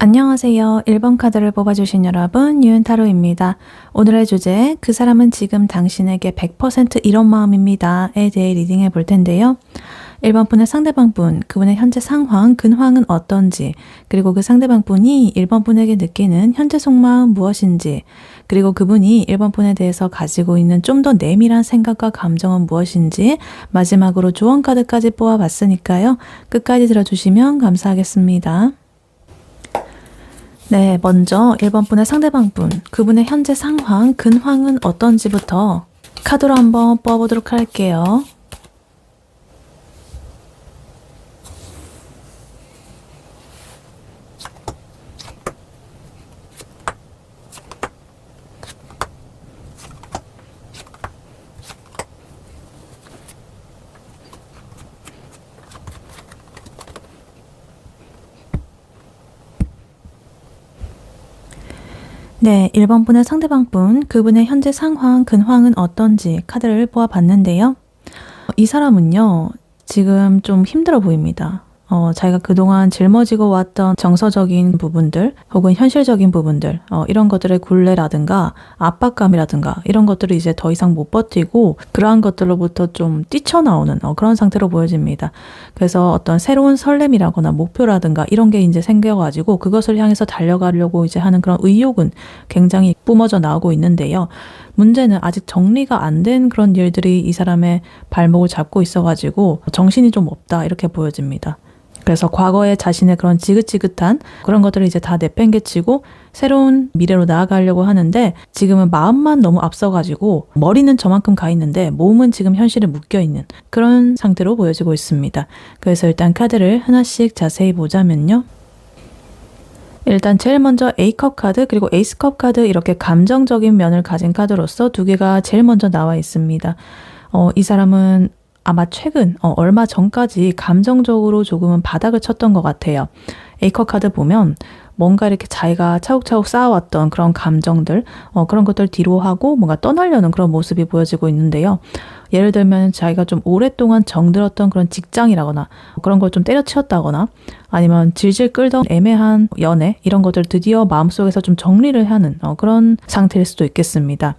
안녕하세요. 1번 카드를 뽑아주신 여러분, 유은타로입니다. 오늘의 주제, 그 사람은 지금 당신에게 100% 이런 마음입니다 에 대해 리딩해 볼 텐데요. 1번 분의 상대방 분, 그분의 현재 상황, 근황은 어떤지, 그리고 그 상대방 분이 1번 분에게 느끼는 현재 속마음 무엇인지, 그리고 그분이 1번 분에 대해서 가지고 있는 좀 더 내밀한 생각과 감정은 무엇인지, 마지막으로 조언 카드까지 뽑아봤으니까요. 끝까지 들어주시면 감사하겠습니다. 네, 먼저 1번 분의 상대방 분, 그분의 현재 상황, 근황은 어떤지부터 카드로 한번 뽑아보도록 할게요. 네, 1번 분의 상대방 분, 그분의 현재 상황, 근황은 어떤지 카드를 보아봤는데요. 이 사람은요, 지금 좀 힘들어 보입니다. 자기가 그동안 짊어지고 왔던 정서적인 부분들 혹은 현실적인 부분들 이런 것들의 굴레라든가 압박감이라든가 이런 것들을 이제 더 이상 못 버티고 그러한 것들로부터 좀 뛰쳐나오는 그런 상태로 보여집니다. 그래서 어떤 새로운 설렘이라거나 목표라든가 이런 게 이제 생겨가지고 그것을 향해서 달려가려고 이제 하는 그런 의욕은 굉장히 뿜어져 나오고 있는데요. 문제는 아직 정리가 안 된 그런 일들이 이 사람의 발목을 잡고 있어가지고 정신이 좀 없다 이렇게 보여집니다. 그래서 과거의 자신의 그런 지긋지긋한 그런 것들을 이제 다 내팽개치고 새로운 미래로 나아가려고 하는데 지금은 마음만 너무 앞서가지고 머리는 저만큼 가 있는데 몸은 지금 현실에 묶여있는 그런 상태로 보여지고 있습니다. 그래서 일단 카드를 하나씩 자세히 보자면요. 일단 제일 먼저 A컵 카드 그리고 에이스컵 카드 이렇게 감정적인 면을 가진 카드로서 두 개가 제일 먼저 나와 있습니다. 이 사람은 아마 최근 얼마 전까지 감정적으로 조금은 바닥을 쳤던 것 같아요. A컵 카드 보면 뭔가 이렇게 자기가 차곡차곡 쌓아왔던 그런 감정들 그런 것들 뒤로 하고 뭔가 떠나려는 그런 모습이 보여지고 있는데요. 예를 들면 자기가 좀 오랫동안 정들었던 그런 직장이라거나 그런 걸 좀 때려치웠다거나 아니면 질질 끌던 애매한 연애 이런 것들 드디어 마음속에서 좀 정리를 하는 그런 상태일 수도 있겠습니다.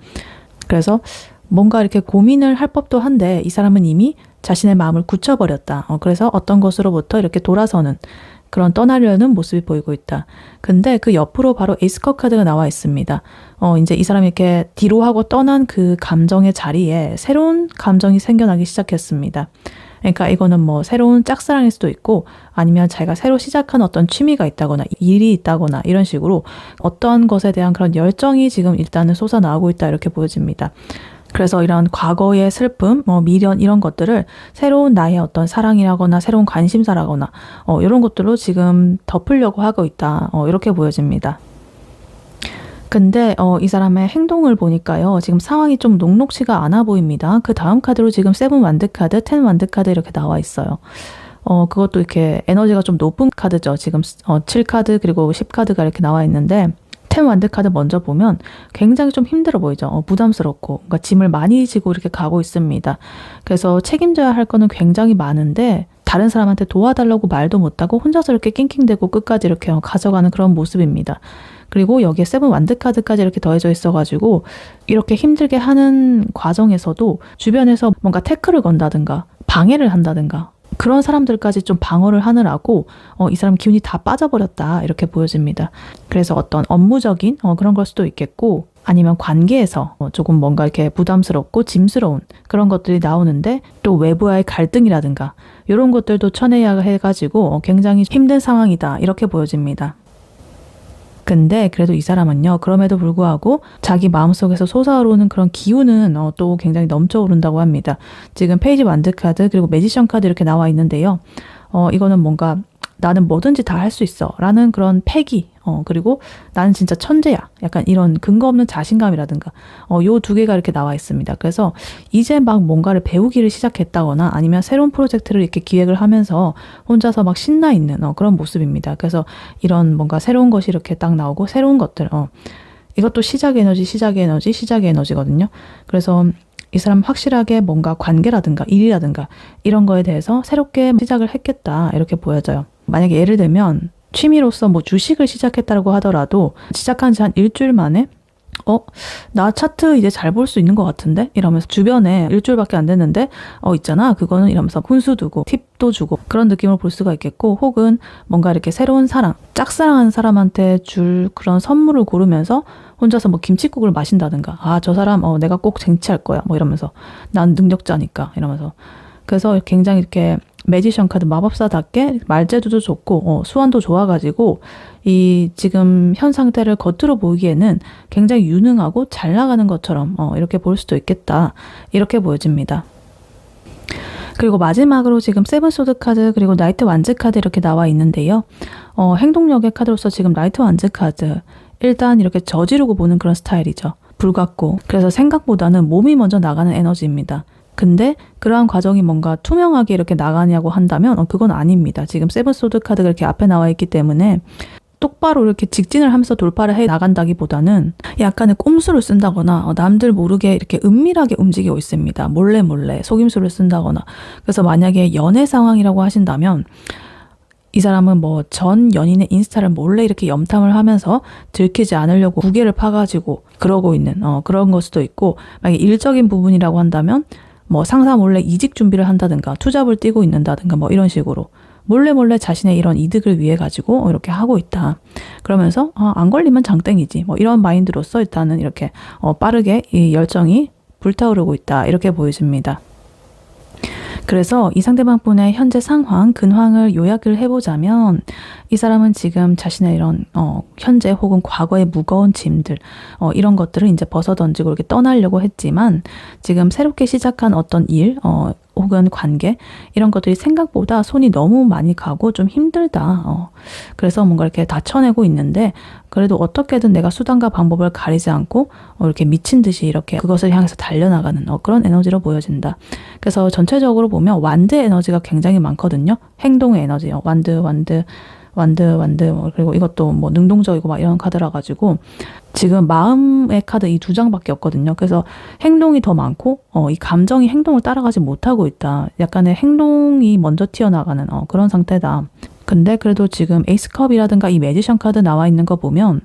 그래서 뭔가 이렇게 고민을 할 법도 한데 이 사람은 이미 자신의 마음을 굳혀버렸다. 그래서 어떤 것으로부터 이렇게 돌아서는 그런 떠나려는 모습이 보이고 있다. 근데 그 옆으로 바로 에이스컵 카드가 나와 있습니다. 이제 이 사람이 이렇게 뒤로 하고 떠난 그 감정의 자리에 새로운 감정이 생겨나기 시작했습니다. 그러니까 이거는 뭐 새로운 짝사랑일 수도 있고 아니면 자기가 새로 시작한 어떤 취미가 있다거나 일이 있다거나 이런 식으로 어떠한 것에 대한 그런 열정이 지금 일단은 솟아나오고 있다 이렇게 보여집니다. 그래서 이런 과거의 슬픔, 미련 이런 것들을 새로운 나의 어떤 사랑이라거나 새로운 관심사라거나 이런 것들로 지금 덮으려고 하고 있다. 이렇게 보여집니다. 근데 이 사람의 행동을 보니까요. 지금 상황이 좀 녹록치가 않아 보입니다. 그 다음 카드로 지금 세븐 완드 카드, 텐 완드 카드 이렇게 나와 있어요. 그것도 이렇게 에너지가 좀 높은 카드죠. 지금 7카드 그리고 10카드가 이렇게 나와 있는데 텐 완드 카드 먼저 보면 굉장히 좀 힘들어 보이죠. 부담스럽고 그러니까 짐을 많이 지고 이렇게 가고 있습니다. 그래서 책임져야 할 거는 굉장히 많은데 다른 사람한테 도와달라고 말도 못하고 혼자서 이렇게 낑낑대고 끝까지 이렇게 가져가는 그런 모습입니다. 그리고 여기에 세븐 완드 카드까지 이렇게 더해져 있어가지고 이렇게 힘들게 하는 과정에서도 주변에서 뭔가 태클을 건다든가 방해를 한다든가 그런 사람들까지 좀 방어를 하느라고 이 사람 기운이 다 빠져버렸다 이렇게 보여집니다. 그래서 어떤 업무적인 그런 걸 수도 있겠고 아니면 관계에서 조금 뭔가 이렇게 부담스럽고 짐스러운 그런 것들이 나오는데 또 외부와의 갈등이라든가 이런 것들도 쳐내야 해가지고 굉장히 힘든 상황이다 이렇게 보여집니다. 근데 그래도 이 사람은요. 그럼에도 불구하고 자기 마음속에서 솟아오르는 그런 기운은 또 굉장히 넘쳐오른다고 합니다. 지금 페이지 완드 카드 그리고 매지션 카드 이렇게 나와 있는데요. 이거는 뭔가 나는 뭐든지 다 할 수 있어 라는 그런 패기 그리고 나는 진짜 천재야 약간 이런 근거 없는 자신감이라든가 요 두 개가 이렇게 나와 있습니다. 그래서 이제 막 뭔가를 배우기를 시작했다거나 아니면 새로운 프로젝트를 이렇게 기획을 하면서 혼자서 막 신나 있는 그런 모습입니다. 그래서 이런 뭔가 새로운 것이 이렇게 딱 나오고 새로운 것들 이것도 시작의 에너지거든요. 그래서 이 사람 확실하게 뭔가 관계라든가 일이라든가 이런 거에 대해서 새롭게 시작을 했겠다 이렇게 보여져요. 만약에 예를 들면 취미로서 뭐 주식을 시작했다고 하더라도 시작한 지 한 일주일 만에 나 차트 이제 잘 볼 수 있는 것 같은데? 이러면서 주변에 일주일밖에 안 됐는데 있잖아 그거는 이러면서 훈수 두고 팁도 주고 그런 느낌을 볼 수가 있겠고 혹은 뭔가 이렇게 새로운 사랑, 짝사랑하는 사람한테 줄 그런 선물을 고르면서 혼자서 뭐 김칫국을 마신다든가 저 사람 내가 꼭 쟁취할 거야 뭐 이러면서 난 능력자니까 이러면서 그래서 굉장히 이렇게 매지션 카드 마법사답게 말재주도 좋고 수완도 좋아가지고 이 지금 현 상태를 겉으로 보이기에는 굉장히 유능하고 잘 나가는 것처럼 이렇게 볼 수도 있겠다 이렇게 보여집니다. 그리고 마지막으로 지금 세븐 소드 카드 그리고 나이트 완즈 카드 이렇게 나와 있는데요. 행동력의 카드로서 지금 나이트 완즈 카드 일단 이렇게 저지르고 보는 그런 스타일이죠. 불같고 그래서 생각보다는 몸이 먼저 나가는 에너지입니다. 근데 그러한 과정이 뭔가 투명하게 이렇게 나가냐고 한다면 그건 아닙니다. 지금 세븐 소드 카드가 이렇게 앞에 나와 있기 때문에 똑바로 이렇게 직진을 하면서 돌파를 해 나간다기보다는 약간의 꼼수를 쓴다거나 남들 모르게 이렇게 은밀하게 움직이고 있습니다. 몰래 속임수를 쓴다거나. 그래서 만약에 연애 상황이라고 하신다면 이 사람은 뭐 전 연인의 인스타를 몰래 이렇게 염탐을 하면서 들키지 않으려고 무게를 파가지고 그러고 있는 그런 걸 수도 있고 만약에 일적인 부분이라고 한다면 뭐 상사 몰래 이직 준비를 한다든가 투잡을 뛰고 있는다든가 뭐 이런 식으로 몰래 자신의 이런 이득을 위해 가지고 이렇게 하고 있다. 그러면서 안 걸리면 장땡이지 뭐 이런 마인드로서 일단은 이렇게 빠르게 이 열정이 불타오르고 있다 이렇게 보여집니다. 그래서 이 상대방 분의 현재 상황, 근황을 요약을 해보자면 이 사람은 지금 자신의 이런 현재 혹은 과거의 무거운 짐들 이런 것들을 이제 벗어던지고 이렇게 떠나려고 했지만 지금 새롭게 시작한 어떤 일 혹은 관계 이런 것들이 생각보다 손이 너무 많이 가고 좀 힘들다. 그래서 뭔가 이렇게 다 쳐내고 있는데 그래도 어떻게든 내가 수단과 방법을 가리지 않고 이렇게 미친 듯이 이렇게 그것을 향해서 달려나가는 그런 에너지로 보여진다. 그래서 전체적으로 보면 완드 에너지가 굉장히 많거든요. 행동의 에너지, 완드 그리고 이것도 뭐 능동적이고 막 이런 카드라 가지고 지금 마음의 카드 이 두 장밖에 없거든요. 그래서 행동이 더 많고 이 감정이 행동을 따라가지 못하고 있다. 약간의 행동이 먼저 튀어나가는 그런 상태다. 근데 그래도 지금 에이스컵이라든가 이 매지션 카드 나와 있는 거 보면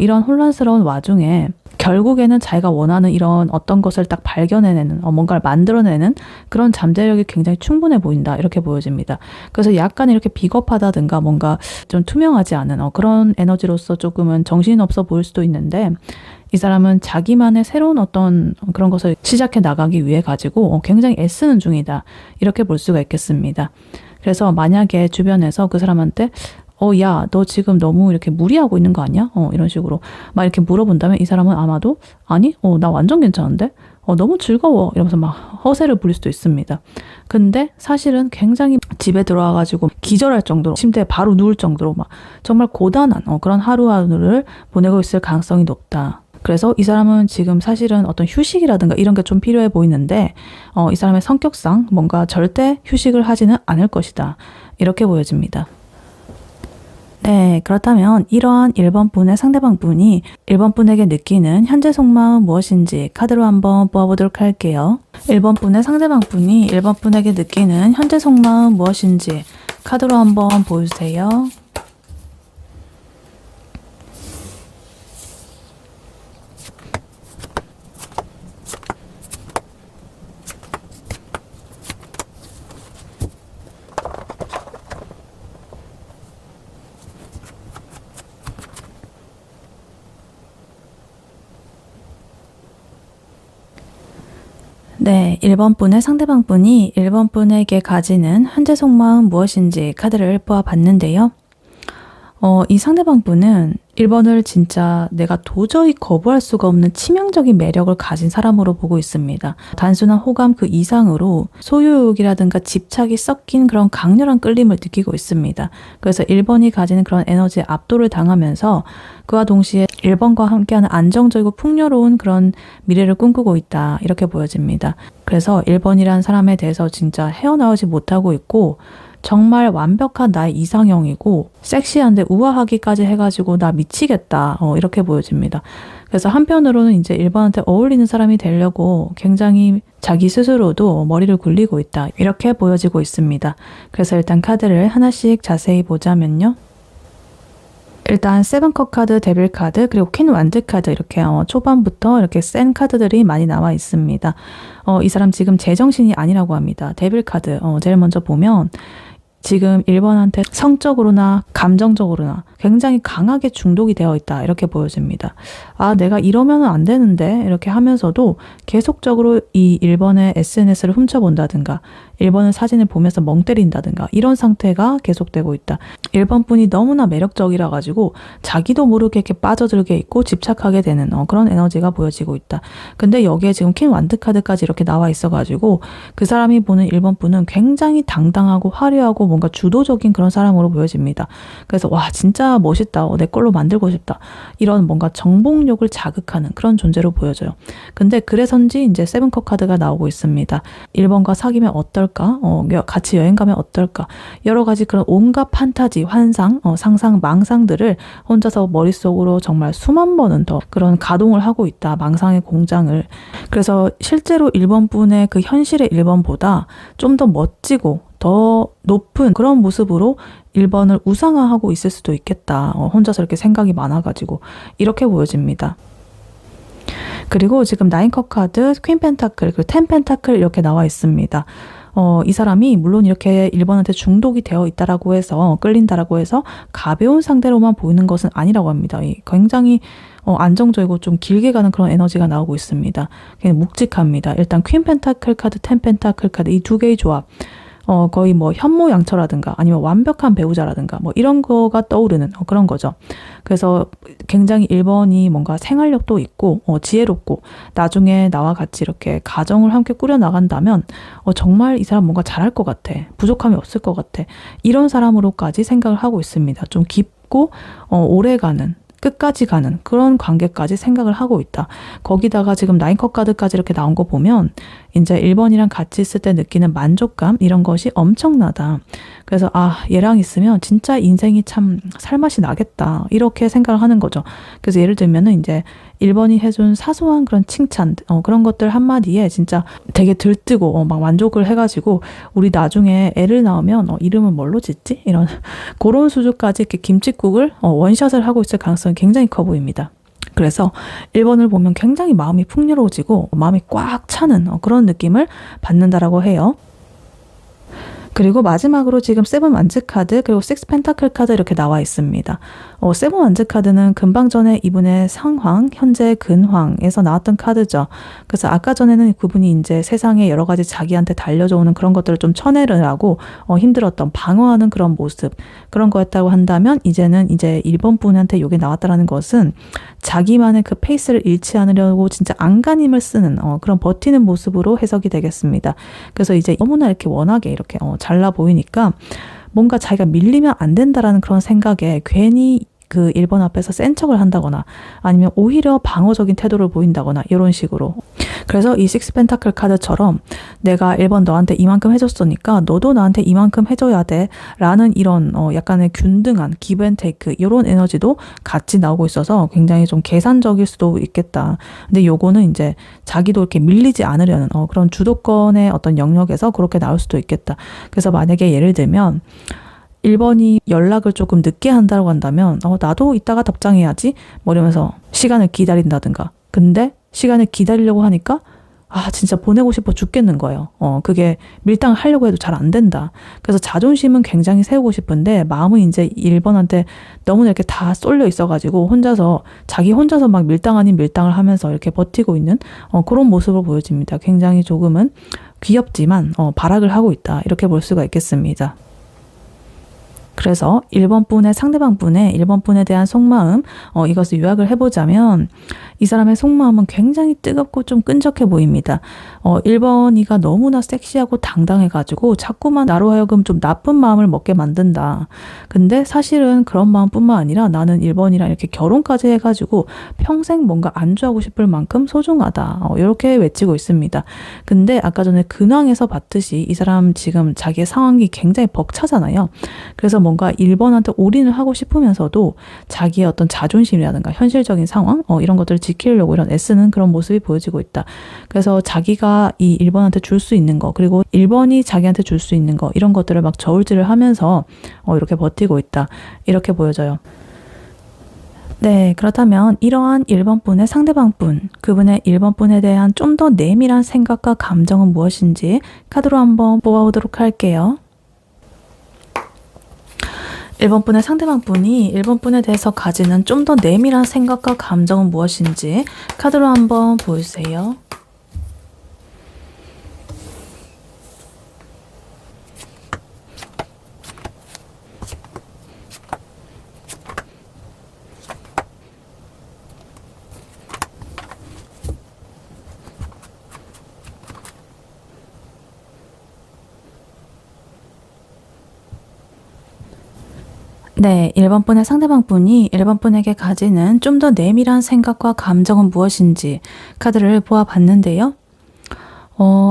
이런 혼란스러운 와중에 결국에는 자기가 원하는 이런 어떤 것을 딱 발견해내는 뭔가를 만들어내는 그런 잠재력이 굉장히 충분해 보인다 이렇게 보여집니다. 그래서 약간 이렇게 비겁하다든가 뭔가 좀 투명하지 않은 그런 에너지로서 조금은 정신없어 보일 수도 있는데 이 사람은 자기만의 새로운 어떤 그런 것을 시작해 나가기 위해 가지고 굉장히 애쓰는 중이다 이렇게 볼 수가 있겠습니다. 그래서 만약에 주변에서 그 사람한테 야, 너 지금 너무 이렇게 무리하고 있는 거 아니야? 이런 식으로 막 이렇게 물어본다면 이 사람은 아마도 아니, 나 완전 괜찮은데? 너무 즐거워 이러면서 막 허세를 부릴 수도 있습니다. 근데 사실은 굉장히 집에 들어와가지고 기절할 정도로 침대에 바로 누울 정도로 막 정말 고단한 그런 하루하루를 보내고 있을 가능성이 높다. 그래서 이 사람은 지금 사실은 어떤 휴식이라든가 이런 게 좀 필요해 보이는데 이 사람의 성격상 뭔가 절대 휴식을 하지는 않을 것이다. 이렇게 보여집니다. 네, 그렇다면 이러한 1번 분의 상대방 분이 1번 분에게 느끼는 현재 속마음 무엇인지 카드로 한번 보아보도록 할게요. 1번 분의 상대방 분이 1번 분에게 느끼는 현재 속마음 무엇인지 카드로 한번 보여주세요. 네, 1번 분의 상대방 분이 1번 분에게 가지는 현재 속마음 무엇인지 카드를 보아봤는데요. 이 상대방 분은 1번을 진짜 내가 도저히 거부할 수가 없는 치명적인 매력을 가진 사람으로 보고 있습니다. 단순한 호감 그 이상으로 소유욕이라든가 집착이 섞인 그런 강렬한 끌림을 느끼고 있습니다. 그래서 1번이 가지는 그런 에너지에 압도를 당하면서 그와 동시에 1번과 함께하는 안정적이고 풍요로운 그런 미래를 꿈꾸고 있다. 이렇게 보여집니다. 그래서 1번이라는 사람에 대해서 진짜 헤어나오지 못하고 있고 정말 완벽한 나의 이상형이고 섹시한데 우아하기까지 해가지고 나 미치겠다 이렇게 보여집니다. 그래서 한편으로는 이제 1번한테 어울리는 사람이 되려고 굉장히 자기 스스로도 머리를 굴리고 있다 이렇게 보여지고 있습니다. 그래서 일단 카드를 하나씩 자세히 보자면요. 일단 세븐컵 카드, 데빌 카드, 그리고 퀸 완드 카드 이렇게 초반부터 이렇게 센 카드들이 많이 나와 있습니다. 이 사람 지금 제정신이 아니라고 합니다. 데빌 카드 제일 먼저 보면 지금 1번한테 성적으로나 감정적으로나 굉장히 강하게 중독이 되어 있다 이렇게 보여집니다. 아, 내가 이러면 안 되는데 이렇게 하면서도 계속적으로 이 1번의 SNS를 훔쳐본다든가 1번의 사진을 보면서 멍 때린다든가 이런 상태가 계속되고 있다. 1번 분이 너무나 매력적이라 가지고 자기도 모르게 이렇게 빠져들게 있고 집착하게 되는 그런 에너지가 보여지고 있다. 근데 여기에 지금 퀸 완드 카드까지 이렇게 나와 있어 가지고 그 사람이 보는 1번 분은 굉장히 당당하고 화려하고 뭔가 주도적인 그런 사람으로 보여집니다. 그래서 와 진짜 멋있다. 내 걸로 만들고 싶다. 이런 뭔가 정복력을 자극하는 그런 존재로 보여져요. 근데 그래서인지 이제 세븐컵 카드가 나오고 있습니다. 1번과 사귀면 어떨까? 같이 여행 가면 어떨까? 여러 가지 그런 온갖 판타지, 환상, 상상, 망상들을 혼자서 머릿속으로 정말 수만 번은 더 그런 가동을 하고 있다. 망상의 공장을. 그래서 실제로 1번 분의 그 현실의 1번보다 좀 더 멋지고 더 높은 그런 모습으로 1번을 우상화하고 있을 수도 있겠다. 혼자서 이렇게 생각이 많아가지고 이렇게 보여집니다. 그리고 지금 9컵 카드, 퀸 펜타클, 그리고 10 펜타클 이렇게 나와 있습니다. 이 사람이 물론 이렇게 1번한테 중독이 되어 있다라고 해서 끌린다라고 해서 가벼운 상대로만 보이는 것은 아니라고 합니다. 굉장히 안정적이고 좀 길게 가는 그런 에너지가 나오고 있습니다. 그냥 묵직합니다. 일단 퀸 펜타클 카드, 10 펜타클 카드 이 두 개의 조합. 거의 뭐 현모양처라든가 아니면 완벽한 배우자라든가 뭐 이런 거가 떠오르는 그런 거죠. 그래서 굉장히 1번이 뭔가 생활력도 있고 지혜롭고 나중에 나와 같이 이렇게 가정을 함께 꾸려나간다면 정말 이 사람 뭔가 잘할 것 같아. 부족함이 없을 것 같아. 이런 사람으로까지 생각을 하고 있습니다. 좀 깊고 오래가는 끝까지 가는 그런 관계까지 생각을 하고 있다. 거기다가 지금 9컵 카드까지 이렇게 나온 거 보면 이제 1번이랑 같이 있을 때 느끼는 만족감 이런 것이 엄청나다. 그래서 얘랑 있으면 진짜 인생이 참 살맛이 나겠다. 이렇게 생각을 하는 거죠. 그래서 예를 들면은 이제 1번이 해준 사소한 그런 칭찬 그런 것들 한마디에 진짜 되게 들뜨고 막 만족을 해가지고 우리 나중에 애를 낳으면 이름은 뭘로 짓지? 이런 그런 수준까지 이렇게 김칫국을 원샷을 하고 있을 가능성이 굉장히 커 보입니다. 그래서 1번을 보면 굉장히 마음이 풍요로워지고 마음이 꽉 차는 그런 느낌을 받는다라고 해요. 그리고 마지막으로 지금 세븐 완즈 카드 그리고 식스 펜타클 카드 이렇게 나와 있습니다. 세븐 완즈 카드는 금방 전에 이분의 상황, 현재 근황에서 나왔던 카드죠. 그래서 아까 전에는 그분이 이제 세상에 여러 가지 자기한테 달려져 오는 그런 것들을 좀 쳐내를 하고 힘들었던 방어하는 그런 모습 그런 거였다고 한다면 이제는 이제 1번 분한테 이게 나왔다라는 것은 자기만의 그 페이스를 잃지 않으려고 진짜 안간힘을 쓰는 그런 버티는 모습으로 해석이 되겠습니다. 그래서 이제 너무나 이렇게 워낙에 이렇게 잘나 보이니까 뭔가 자기가 밀리면 안 된다라는 그런 생각에 괜히 그 1번 앞에서 센 척을 한다거나 아니면 오히려 방어적인 태도를 보인다거나 이런 식으로. 그래서 이 식스 펜타클 카드처럼 내가 1번 너한테 이만큼 해줬으니까 너도 나한테 이만큼 해줘야 돼 라는 이런 약간의 균등한 기브 앤 테이크 이런 에너지도 같이 나오고 있어서 굉장히 좀 계산적일 수도 있겠다. 근데 요거는 이제 자기도 이렇게 밀리지 않으려는 그런 주도권의 어떤 영역에서 그렇게 나올 수도 있겠다. 그래서 만약에 예를 들면 1번이 연락을 조금 늦게 한다고 한다면 나도 이따가 답장해야지 뭐 이러면서 시간을 기다린다든가. 근데 시간을 기다리려고 하니까 진짜 보내고 싶어 죽겠는 거예요. 그게 밀당을 하려고 해도 잘 안 된다. 그래서 자존심은 굉장히 세우고 싶은데 마음은 이제 1번한테 너무나 이렇게 다 쏠려 있어가지고 자기 혼자서 막 밀당 아닌 밀당을 하면서 이렇게 버티고 있는 그런 모습을 보여집니다. 굉장히 조금은 귀엽지만 발악을 하고 있다. 이렇게 볼 수가 있겠습니다. 그래서 1번 분의 상대방 분의 1번 분에 대한 속마음 이것을 요약을 해보자면 이 사람의 속마음은 굉장히 뜨겁고 좀 끈적해 보입니다. 1번이가 너무나 섹시하고 당당해가지고 자꾸만 나로 하여금 좀 나쁜 마음을 먹게 만든다. 근데 사실은 그런 마음뿐만 아니라 나는 1번이랑 이렇게 결혼까지 해가지고 평생 뭔가 안주하고 싶을 만큼 소중하다. 이렇게 외치고 있습니다. 근데 아까 전에 근황에서 봤듯이 이 사람 지금 자기의 상황이 굉장히 벅차잖아요. 그래서 뭔가 1번한테 올인을 하고 싶으면서도 자기의 어떤 자존심이라든가 현실적인 상황 이런 것들을 지키려고 이런 애쓰는 그런 모습이 보여지고 있다. 그래서 자기가 이 1번한테 줄 수 있는 거 그리고 1번이 자기한테 줄 수 있는 거 이런 것들을 막 저울질을 하면서 이렇게 버티고 있다. 이렇게 보여져요. 네, 그렇다면 이러한 1번 분의 상대방 분, 그분의 1번 분에 대한 좀 더 내밀한 생각과 감정은 무엇인지 카드로 한번 뽑아보도록 할게요. 1번 분의 상대방 분이 1번 분에 대해서 가지는 좀 더 내밀한 생각과 감정은 무엇인지 카드로 한번 보여주세요. 네, 1번 분의 상대방 분이 1번 분에게 가지는 좀 더 내밀한 생각과 감정은 무엇인지 카드를 보아봤는데요.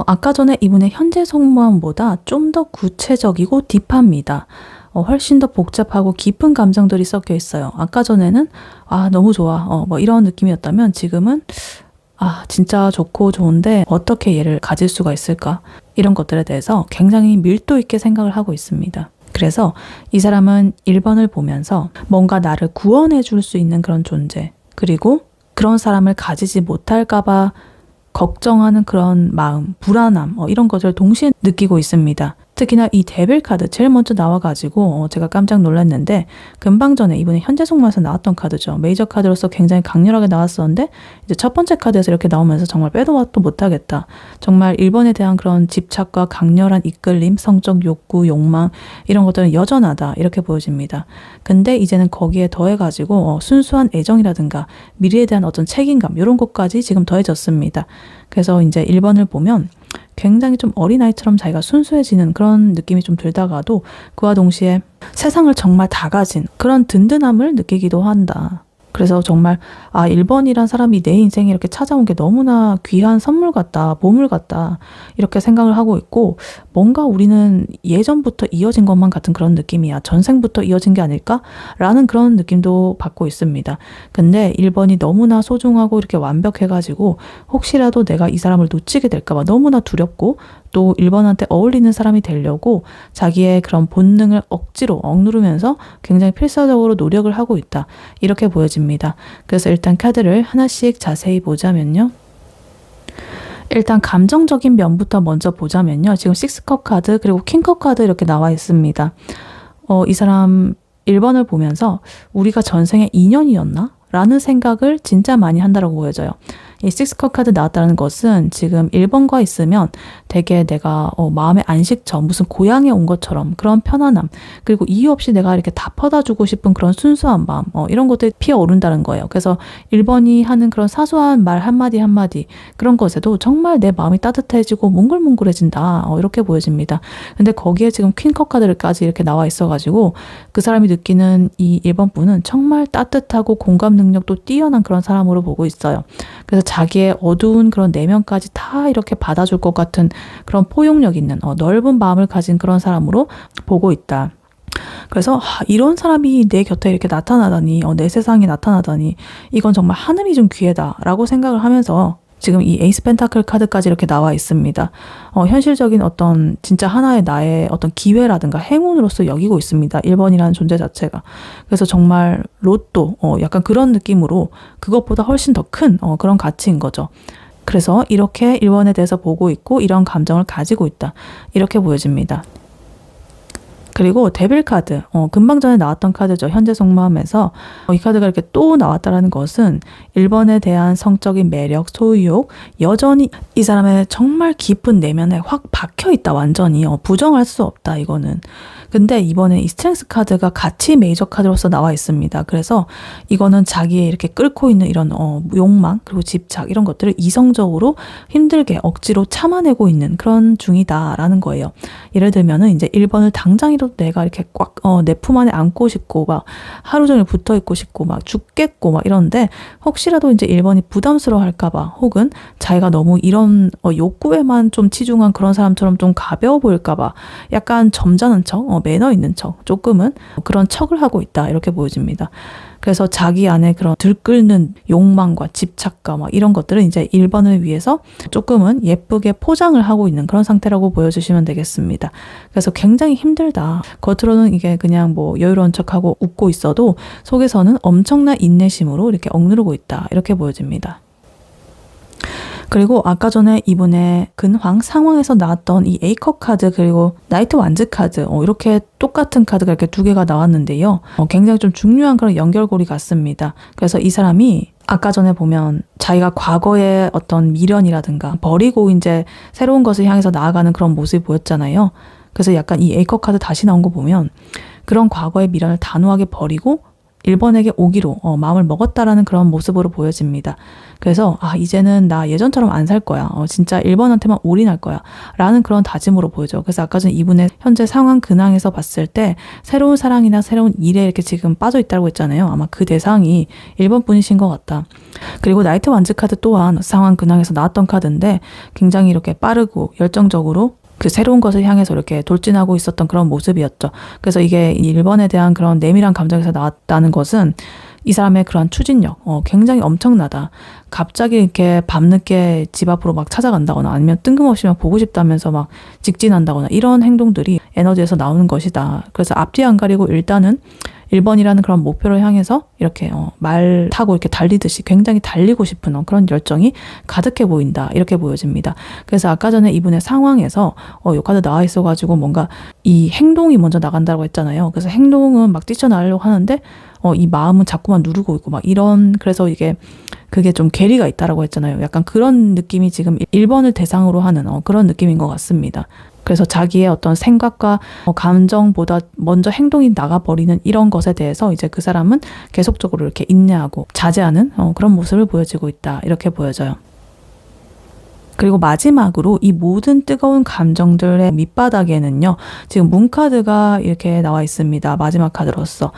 아까 전에 이분의 현재 속마음보다 좀 더 구체적이고 딥합니다. 훨씬 더 복잡하고 깊은 감정들이 섞여 있어요. 아까 전에는 너무 좋아 뭐 이런 느낌이었다면 지금은 진짜 좋고 좋은데 어떻게 얘를 가질 수가 있을까? 이런 것들에 대해서 굉장히 밀도 있게 생각을 하고 있습니다. 그래서 이 사람은 1번을 보면서 뭔가 나를 구원해 줄 수 있는 그런 존재, 그리고 그런 사람을 가지지 못할까봐 걱정하는 그런 마음, 불안함 이런 것을 동시에 느끼고 있습니다. 특히나 이 데빌 카드 제일 먼저 나와가지고 제가 깜짝 놀랐는데 금방 전에 이분이 현재 속마음에서 나왔던 카드죠. 메이저 카드로서 굉장히 강렬하게 나왔었는데 이제 첫 번째 카드에서 이렇게 나오면서 정말 빼도 박도 못하겠다. 정말 1번에 대한 그런 집착과 강렬한 이끌림, 성적 욕구, 욕망 이런 것들은 여전하다 이렇게 보여집니다. 근데 이제는 거기에 더해가지고 순수한 애정이라든가 미래에 대한 어떤 책임감 이런 것까지 지금 더해졌습니다. 그래서 이제 1번을 보면 굉장히 좀 어린아이처럼 자기가 순수해지는 그런 느낌이 좀 들다가도 그와 동시에 세상을 정말 다 가진 그런 든든함을 느끼기도 한다. 그래서 정말 1번이란 사람이 내 인생에 이렇게 찾아온 게 너무나 귀한 선물 같다, 보물 같다 이렇게 생각을 하고 있고 뭔가 우리는 예전부터 이어진 것만 같은 그런 느낌이야. 전생부터 이어진 게 아닐까? 라는 그런 느낌도 받고 있습니다. 근데 1번이 너무나 소중하고 이렇게 완벽해가지고 혹시라도 내가 이 사람을 놓치게 될까봐 너무나 두렵고 또 1번한테 어울리는 사람이 되려고 자기의 그런 본능을 억지로 억누르면서 굉장히 필사적으로 노력을 하고 있다. 이렇게 보여집니다. 그래서 일단 카드를 하나씩 자세히 보자면요. 일단 감정적인 면부터 먼저 보자면요. 지금 6컵 카드 그리고 퀸컵 카드 이렇게 나와 있습니다. 이 사람 1번을 보면서 우리가 전생에 인연이었나? 라는 생각을 진짜 많이 한다고 보여져요. 이 6컵 카드 나왔다는 것은 지금 1번과 있으면 되게 내가 마음의 안식처, 무슨 고향에 온 것처럼 그런 편안함, 그리고 이유 없이 내가 이렇게 다 퍼다 주고 싶은 그런 순수한 마음, 이런 것들이 피어오른다는 거예요. 그래서 1번이 하는 그런 사소한 말 한마디 한마디 그런 것에도 정말 내 마음이 따뜻해지고 몽글몽글해진다, 이렇게 보여집니다. 근데 거기에 지금 퀸컵 카드까지 이렇게 나와 있어가지고 그 사람이 느끼는 이 1번 분은 정말 따뜻하고 공감 능력도 뛰어난 그런 사람으로 보고 있어요. 그래서 자기의 어두운 그런 내면까지 다 이렇게 받아줄 것 같은 그런 포용력 있는 넓은 마음을 가진 그런 사람으로 보고 있다. 그래서 이런 사람이 내 곁에 이렇게 나타나다니, 내 세상에 나타나다니 이건 정말 하늘이 좀 귀하다라고 생각을 하면서 지금 이 에이스 펜타클 카드까지 이렇게 나와 있습니다. 현실적인 어떤 진짜 하나의 나의 어떤 기회라든가 행운으로서 여기고 있습니다. 1번이라는 존재 자체가. 그래서 정말 로또, 약간 그런 느낌으로 그것보다 훨씬 더 큰 그런 가치인 거죠. 그래서 이렇게 1번에 대해서 보고 있고 이런 감정을 가지고 있다. 이렇게 보여집니다. 그리고 데빌 카드, 금방 전에 나왔던 카드죠. 현재 속마음에서 이 카드가 이렇게 또 나왔다는 것은 1번에 대한 성적인 매력, 소유욕, 여전히 이 사람의 정말 깊은 내면에 확 박혀 있다. 완전히 부정할 수 없다. 이거는. 근데 이번에 이 스트렝스 카드가 같이 메이저 카드로서 나와 있습니다. 그래서 이거는 자기의 이렇게 끓고 있는 이런 욕망 그리고 집착 이런 것들을 이성적으로 힘들게 억지로 참아내고 있는 그런 중이다라는 거예요. 예를 들면은 이제 1번을 당장이라도 내가 이렇게 꽉 내 품 안에 안고 싶고 막 하루 종일 붙어 있고 싶고 막 죽겠고 막 이런데 혹시라도 이제 1번이 부담스러워 할까봐 혹은 자기가 너무 이런 욕구에만 좀 치중한 그런 사람처럼 좀 가벼워 보일까봐 약간 점잖은 척, 매너 있는 척, 조금은 그런 척을 하고 있다 이렇게 보여집니다. 그래서 자기 안에 그런 들끓는 욕망과 집착과 막 이런 것들은 이제 1번을 위해서 조금은 예쁘게 포장을 하고 있는 그런 상태라고 보여주시면 되겠습니다. 그래서 굉장히 힘들다. 겉으로는 이게 그냥 뭐 여유로운 척하고 웃고 있어도 속에서는 엄청난 인내심으로 이렇게 억누르고 있다. 이렇게 보여집니다. 그리고 아까 전에 이분의 근황 상황에서 나왔던 이 A컵 카드 그리고 나이트 완즈 카드 이렇게 똑같은 카드가 이렇게 두 개가 나왔는데요. 굉장히 좀 중요한 그런 연결고리 같습니다. 그래서 이 사람이 아까 전에 보면 자기가 과거의 어떤 미련이라든가 버리고 이제 새로운 것을 향해서 나아가는 그런 모습이 보였잖아요. 그래서 약간 이 A컵 카드 다시 나온 거 보면 그런 과거의 미련을 단호하게 버리고 1번에게 오기로 마음을 먹었다라는 그런 모습으로 보여집니다. 그래서 이제는 나 예전처럼 안 살 거야. 진짜 1번한테만 올인할 거야. 라는 그런 다짐으로 보여져. 그래서 아까 전 이분의 현재 상황 근황에서 봤을 때 새로운 사랑이나 새로운 일에 이렇게 지금 빠져 있다고 했잖아요. 아마 그 대상이 1번 분이신 것 같다. 그리고 나이트 완즈 카드 또한 상황 근황에서 나왔던 카드인데 굉장히 이렇게 빠르고 열정적으로 그 새로운 것을 향해서 이렇게 돌진하고 있었던 그런 모습이었죠. 그래서 이게 1번에 대한 그런 내밀한 감정에서 나왔다는 것은 이 사람의 그런 추진력, 굉장히 엄청나다. 갑자기 이렇게 밤늦게 집 앞으로 막 찾아간다거나 아니면 뜬금없이 막 보고 싶다면서 막 직진한다거나 이런 행동들이 에너지에서 나오는 것이다. 그래서 앞뒤 안 가리고 일단은 1번이라는 그런 목표를 향해서 이렇게 말 타고 이렇게 달리듯이 굉장히 달리고 싶은 그런 열정이 가득해 보인다. 이렇게 보여집니다. 그래서 아까 전에 이분의 상황에서 요 카드 나와 있어가지고 뭔가 이 행동이 먼저 나간다고 했잖아요. 그래서 행동은 막 뛰쳐나가려고 하는데 이 마음은 자꾸만 누르고 있고 막 이런 그래서 그게 좀 괴리가 있다라고 했잖아요. 약간 그런 느낌이 지금 1번을 대상으로 하는 그런 느낌인 것 같습니다. 그래서 자기의 어떤 생각과 감정보다 먼저 행동이 나가버리는 이런 것에 대해서 이제 그 사람은 계속적으로 이렇게 인내하고 자제하는 그런 모습을 보여지고 있다. 이렇게 보여져요. 그리고 마지막으로 이 모든 뜨거운 감정들의 밑바닥에는요. 지금 문 카드가 이렇게 나와 있습니다. 마지막 카드로서.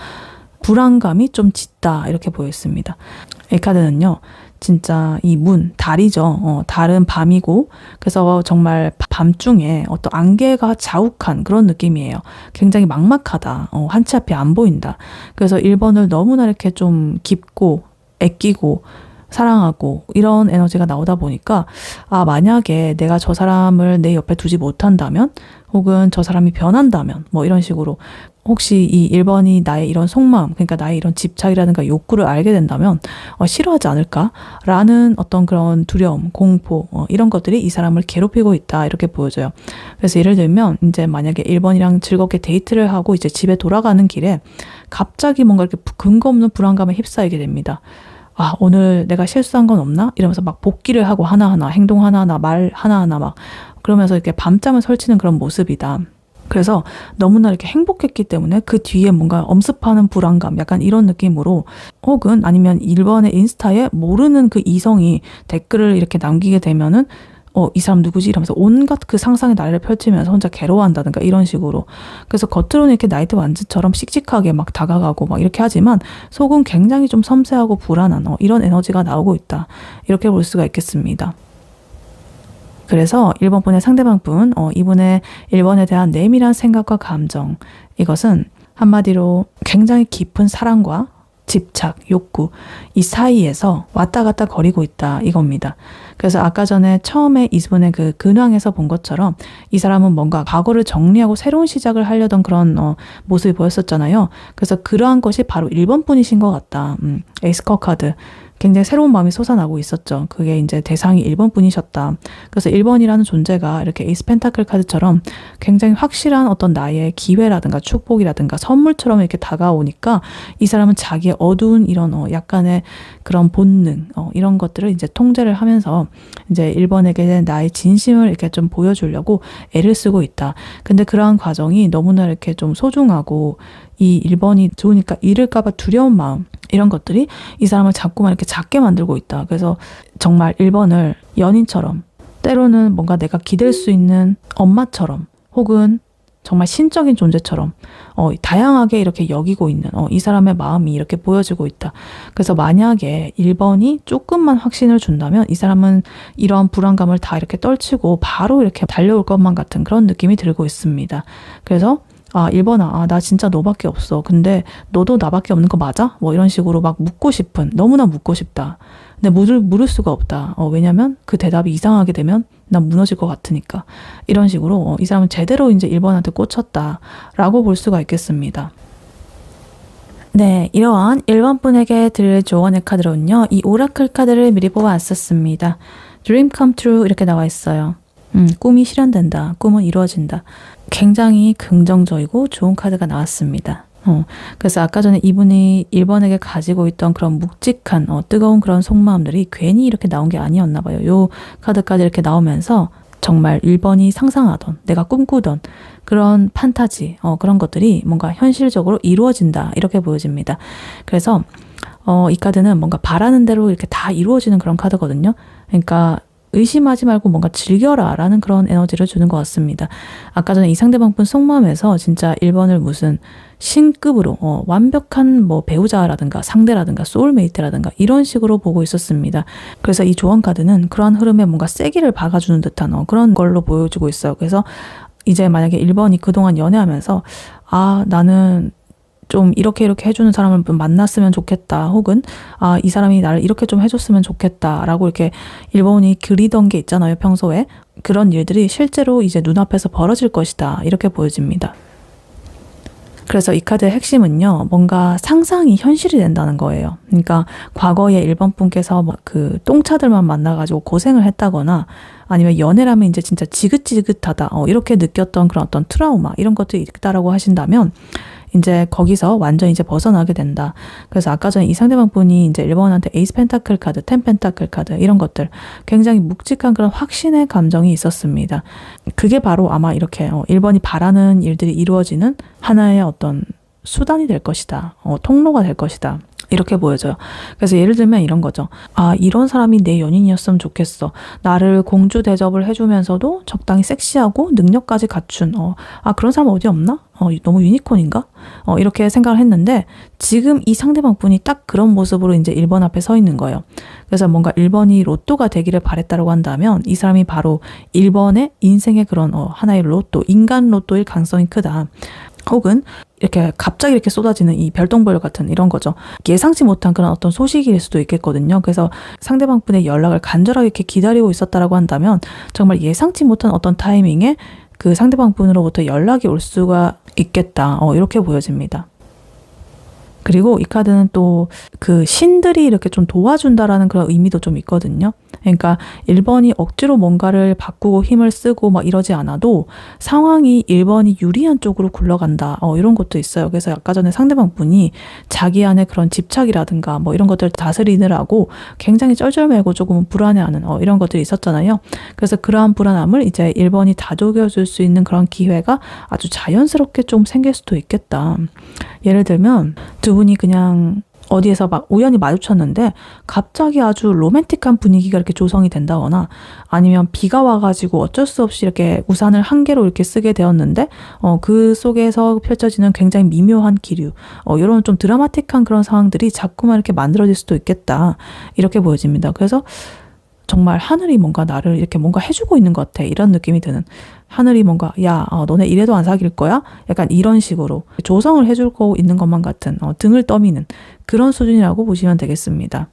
불안감이 좀 짙다. 이렇게 보여 있습니다. 이 카드는요. 진짜 이 문, 달이죠. 달은 밤이고 그래서 정말 밤중에 어떤 안개가 자욱한 그런 느낌이에요. 굉장히 막막하다. 한치 앞이 안 보인다. 그래서 1번을 너무나 이렇게 좀 깊고 애끼고 사랑하고 이런 에너지가 나오다 보니까 만약에 내가 저 사람을 내 옆에 두지 못한다면 혹은 저 사람이 변한다면 뭐 이런 식으로 혹시 이 1번이 나의 이런 속마음, 그러니까 나의 이런 집착이라든가 욕구를 알게 된다면 싫어하지 않을까라는 어떤 그런 두려움, 공포 이런 것들이 이 사람을 괴롭히고 있다 이렇게 보여져요. 그래서 예를 들면 이제 만약에 1번이랑 즐겁게 데이트를 하고 이제 집에 돌아가는 길에 갑자기 뭔가 이렇게 근거 없는 불안감에 휩싸이게 됩니다. 오늘 내가 실수한 건 없나? 이러면서 막 복기를 하고 하나하나, 행동 하나하나, 말 하나하나 막 그러면서 이렇게 밤잠을 설치는 그런 모습이다. 그래서 너무나 이렇게 행복했기 때문에 그 뒤에 뭔가 엄습하는 불안감, 약간 이런 느낌으로 혹은 아니면 1번의 인스타에 모르는 그 이성이 댓글을 이렇게 남기게 되면은 이 사람 누구지? 이러면서 온갖 그 상상의 나래를 펼치면서 혼자 괴로워한다든가 이런 식으로. 그래서 겉으로는 이렇게 나이트 완즈처럼 씩씩하게 막 다가가고 막 이렇게 하지만 속은 굉장히 좀 섬세하고 불안한 이런 에너지가 나오고 있다. 이렇게 볼 수가 있겠습니다. 그래서 1번 분의 상대방 분, 이분의 1번에 대한 내밀한 생각과 감정, 이것은 한마디로 굉장히 깊은 사랑과 집착, 욕구 이 사이에서 왔다 갔다 거리고 있다 이겁니다. 그래서 아까 전에 처음에 이분의 그 근황에서 본 것처럼 이 사람은 뭔가 과거를 정리하고 새로운 시작을 하려던 그런 모습이 보였었잖아요. 그래서 그러한 것이 바로 1번 분이신 것 같다. 에이스컵 카드. 굉장히 새로운 마음이 솟아나고 있었죠. 그게 이제 대상이 1번 분이셨다. 그래서 1번이라는 존재가 이렇게 에이스 펜타클 카드처럼 굉장히 확실한 어떤 나의 기회라든가 축복이라든가 선물처럼 이렇게 다가오니까 이 사람은 자기의 어두운 이런 약간의 그런 본능 이런 것들을 이제 통제를 하면서 이제 1번에게 나의 진심을 이렇게 좀 보여주려고 애를 쓰고 있다. 근데 그러한 과정이 너무나 이렇게 좀 소중하고 이 1번이 좋으니까 잃을까봐 두려운 마음 이런 것들이 이 사람을 자꾸만 이렇게 작게 만들고 있다. 그래서 정말 1번을 연인처럼 때로는 뭔가 내가 기댈 수 있는 엄마처럼 혹은 정말 신적인 존재처럼 다양하게 이렇게 여기고 있는 이 사람의 마음이 이렇게 보여지고 있다. 그래서 만약에 1번이 조금만 확신을 준다면 이 사람은 이러한 불안감을 다 이렇게 떨치고 바로 이렇게 달려올 것만 같은 그런 느낌이 들고 있습니다. 그래서 1번아, 나 진짜 너밖에 없어. 근데 너도 나밖에 없는 거 맞아? 뭐 이런 식으로 막 묻고 싶은, 너무나 묻고 싶다. 근데 물을 수가 없다. 왜냐면 그 대답이 이상하게 되면 난 무너질 것 같으니까. 이런 식으로 이 사람은 제대로 이제 1번한테 꽂혔다라고 볼 수가 있겠습니다. 네, 이러한 1번 분에게 드릴 조언의 카드로는요, 이 오라클 카드를 미리 뽑아왔었습니다. Dream come true 이렇게 나와 있어요. 꿈이 실현된다. 꿈은 이루어진다. 굉장히 긍정적이고 좋은 카드가 나왔습니다. 그래서 아까 전에 이분이 1번에게 가지고 있던 그런 묵직한 뜨거운 그런 속마음들이 괜히 이렇게 나온 게 아니었나 봐요. 요 카드까지 이렇게 나오면서 정말 1번이 상상하던 내가 꿈꾸던 그런 판타지 그런 것들이 뭔가 현실적으로 이루어진다 이렇게 보여집니다. 그래서 이 카드는 뭔가 바라는 대로 이렇게 다 이루어지는 그런 카드거든요. 그러니까 의심하지 말고 뭔가 즐겨라 라는 그런 에너지를 주는 것 같습니다. 아까 전에 이 상대방 분 속마음에서 진짜 1번을 무슨 신급으로 완벽한 뭐 배우자라든가 상대라든가 소울메이트라든가 이런 식으로 보고 있었습니다. 그래서 이 조언 카드는 그러한 흐름에 뭔가 세기를 박아주는 듯한 그런 걸로 보여주고 있어요. 그래서 이제 만약에 1번이 그동안 연애하면서 나는 좀 이렇게 해주는 사람을 만났으면 좋겠다. 혹은 이 사람이 나를 이렇게 좀 해줬으면 좋겠다. 라고 이렇게 1번이 그리던 게 있잖아요. 평소에. 그런 일들이 실제로 이제 눈앞에서 벌어질 것이다. 이렇게 보여집니다. 그래서 이 카드의 핵심은요. 뭔가 상상이 현실이 된다는 거예요. 그러니까 과거에 1번 분께서 그 똥차들만 만나가지고 고생을 했다거나 아니면 연애라면 이제 진짜 지긋지긋하다. 이렇게 느꼈던 그런 어떤 트라우마 이런 것들이 있다라고 하신다면 이제 거기서 완전 이제 벗어나게 된다. 그래서 아까 전에 이 상대방 분이 이제 1번한테 에이스 펜타클 카드, 10 펜타클 카드 이런 것들 굉장히 묵직한 그런 확신의 감정이 있었습니다. 그게 바로 아마 이렇게 1번이 바라는 일들이 이루어지는 하나의 어떤 수단이 될 것이다. 통로가 될 것이다. 이렇게 보여져요. 그래서 예를 들면 이런 거죠. 이런 사람이 내 연인이었으면 좋겠어. 나를 공주 대접을 해주면서도 적당히 섹시하고 능력까지 갖춘 그런 사람 어디 없나? 너무 유니콘인가? 이렇게 생각을 했는데 지금 이 상대방 분이 딱 그런 모습으로 이제 1번 앞에 서 있는 거예요. 그래서 뭔가 1번이 로또가 되기를 바랬다고 한다면 이 사람이 바로 1번의 인생의 그런 하나의 로또, 인간 로또일 가능성이 크다. 혹은 이렇게 갑자기 이렇게 쏟아지는 이 별똥별 같은 이런 거죠. 예상치 못한 그런 어떤 소식일 수도 있겠거든요. 그래서 상대방 분의 연락을 간절하게 이렇게 기다리고 있었다라고 한다면 정말 예상치 못한 어떤 타이밍에 그 상대방 분으로부터 연락이 올 수가 있겠다. 이렇게 보여집니다. 그리고 이 카드는 또 그 신들이 이렇게 좀 도와준다라는 그런 의미도 좀 있거든요. 그러니까 1번이 억지로 뭔가를 바꾸고 힘을 쓰고 막 이러지 않아도 상황이 1번이 유리한 쪽으로 굴러간다. 이런 것도 있어요. 그래서 아까 전에 상대방 분이 자기 안에 그런 집착이라든가 뭐 이런 것들 다스리느라고 굉장히 쩔쩔매고 조금 불안해하는 이런 것들이 있었잖아요. 그래서 그러한 불안함을 이제 1번이 다독여줄 수 있는 그런 기회가 아주 자연스럽게 좀 생길 수도 있겠다. 예를 들면 두 분이 그냥 어디에서 막 우연히 마주쳤는데 갑자기 아주 로맨틱한 분위기가 이렇게 조성이 된다거나 아니면 비가 와가지고 어쩔 수 없이 이렇게 우산을 한 개로 이렇게 쓰게 되었는데 그 속에서 펼쳐지는 굉장히 미묘한 기류 이런 좀 드라마틱한 그런 상황들이 자꾸만 이렇게 만들어질 수도 있겠다 이렇게 보여집니다. 그래서 정말 하늘이 뭔가 나를 이렇게 뭔가 해주고 있는 것 같아 이런 느낌이 드는 하늘이 뭔가 야 너네 이래도 안 사귈 거야? 약간 이런 식으로 조성을 해줄 거 있는 것만 같은 등을 떠미는 그런 수준이라고 보시면 되겠습니다.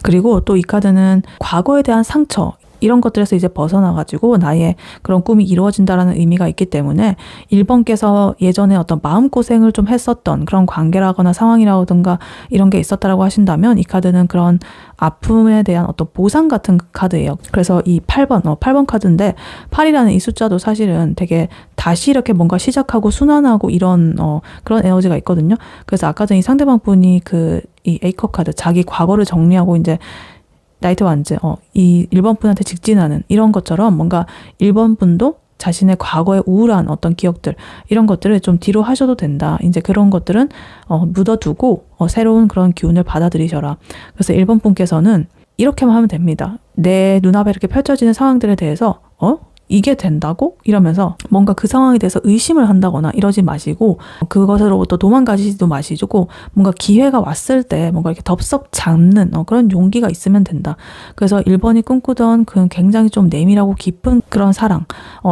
그리고 또 이 카드는 과거에 대한 상처 이런 것들에서 이제 벗어나가지고 나의 그런 꿈이 이루어진다라는 의미가 있기 때문에 1번께서 예전에 어떤 마음고생을 좀 했었던 그런 관계라거나 상황이라든가 이런 게 있었다라고 하신다면 이 카드는 그런 아픔에 대한 어떤 보상 같은 카드예요. 그래서 이 8번 카드인데 8이라는 이 숫자도 사실은 되게 다시 이렇게 뭔가 시작하고 순환하고 이런 그런 에너지가 있거든요. 그래서 아까 전에 이 상대방 분이 이 A컵 카드 자기 과거를 정리하고 이제 나이트 완즈, 이 1번 분한테 직진하는 이런 것처럼 뭔가 1번 분도 자신의 과거의 우울한 어떤 기억들, 이런 것들을 좀 뒤로 하셔도 된다. 이제 그런 것들은 묻어두고 새로운 그런 기운을 받아들이셔라. 그래서 1번 분께서는 이렇게만 하면 됩니다. 내 눈앞에 이렇게 펼쳐지는 상황들에 대해서 이게 된다고? 이러면서 뭔가 그 상황에 대해서 의심을 한다거나 이러지 마시고 그것으로부터 도망가시지도 마시고 뭔가 기회가 왔을 때 뭔가 이렇게 덥석 잡는 그런 용기가 있으면 된다. 그래서 1번이 꿈꾸던 그 굉장히 좀 내밀하고 깊은 그런 사랑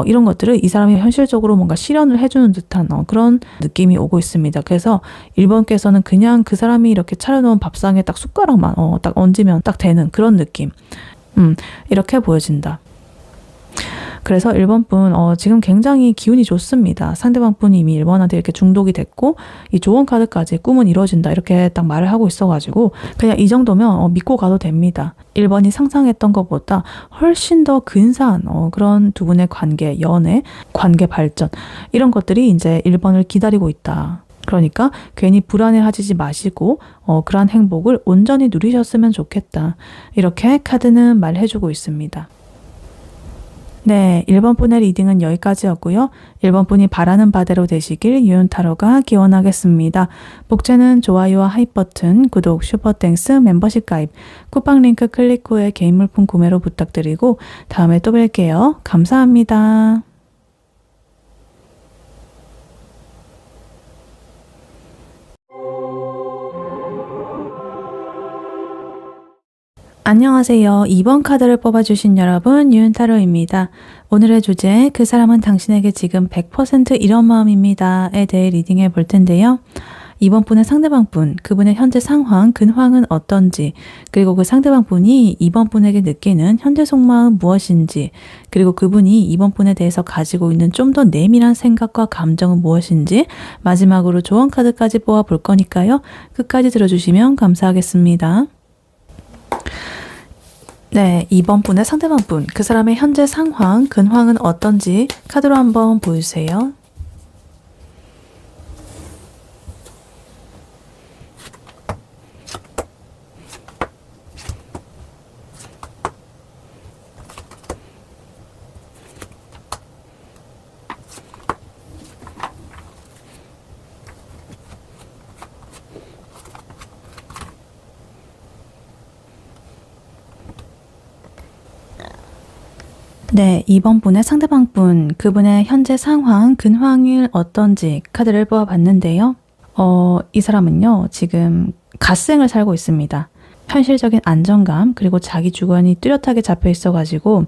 이런 것들을 이 사람이 현실적으로 뭔가 실현을 해주는 듯한 그런 느낌이 오고 있습니다. 그래서 1번께서는 그냥 그 사람이 이렇게 차려놓은 밥상에 딱 숟가락만 딱 얹으면 딱 되는 그런 느낌 이렇게 보여진다. 그래서 1번 분 지금 굉장히 기운이 좋습니다. 상대방 분이 이미 1번한테 이렇게 중독이 됐고 이 조언 카드까지 꿈은 이루어진다 이렇게 딱 말을 하고 있어가지고 그냥 이 정도면 믿고 가도 됩니다. 1번이 상상했던 것보다 훨씬 더 근사한 그런 두 분의 관계, 연애, 관계 발전 이런 것들이 이제 1번을 기다리고 있다. 그러니까 괜히 불안해하지 마시고 그러한 행복을 온전히 누리셨으면 좋겠다. 이렇게 카드는 말해주고 있습니다. 네, 1번 분의 리딩은 여기까지였고요. 1번 분이 바라는 바대로 되시길 유윤타로가 기원하겠습니다. 복제는 좋아요와 하이 버튼, 구독, 슈퍼땡스, 멤버십 가입, 쿠팡 링크 클릭 후에 개인 물품 구매로 부탁드리고 다음에 또 뵐게요. 감사합니다. 안녕하세요. 2번 카드를 뽑아주신 여러분, 유은타로입니다. 오늘의 주제, 그 사람은 당신에게 지금 100% 이런 마음입니다에 대해 리딩해 볼 텐데요. 2번 분의 상대방 분, 그분의 현재 상황, 근황은 어떤지, 그리고 그 상대방 분이 2번 분에게 느끼는 현재 속마음 무엇인지, 그리고 그분이 2번 분에 대해서 가지고 있는 좀 더 내밀한 생각과 감정은 무엇인지, 마지막으로 조언 카드까지 뽑아 볼 거니까요. 끝까지 들어주시면 감사하겠습니다. 네, 2번 분의 상대방 분, 그 사람의 현재 상황, 근황은 어떤지 카드로 한번 보여주세요. 네, 2번 분의 상대방 분, 그분의 현재 상황, 근황이 어떤지 카드를 뽑아봤는데요. 이 사람은요, 지금 갓생을 살고 있습니다. 현실적인 안정감 그리고 자기 주관이 뚜렷하게 잡혀 있어가지고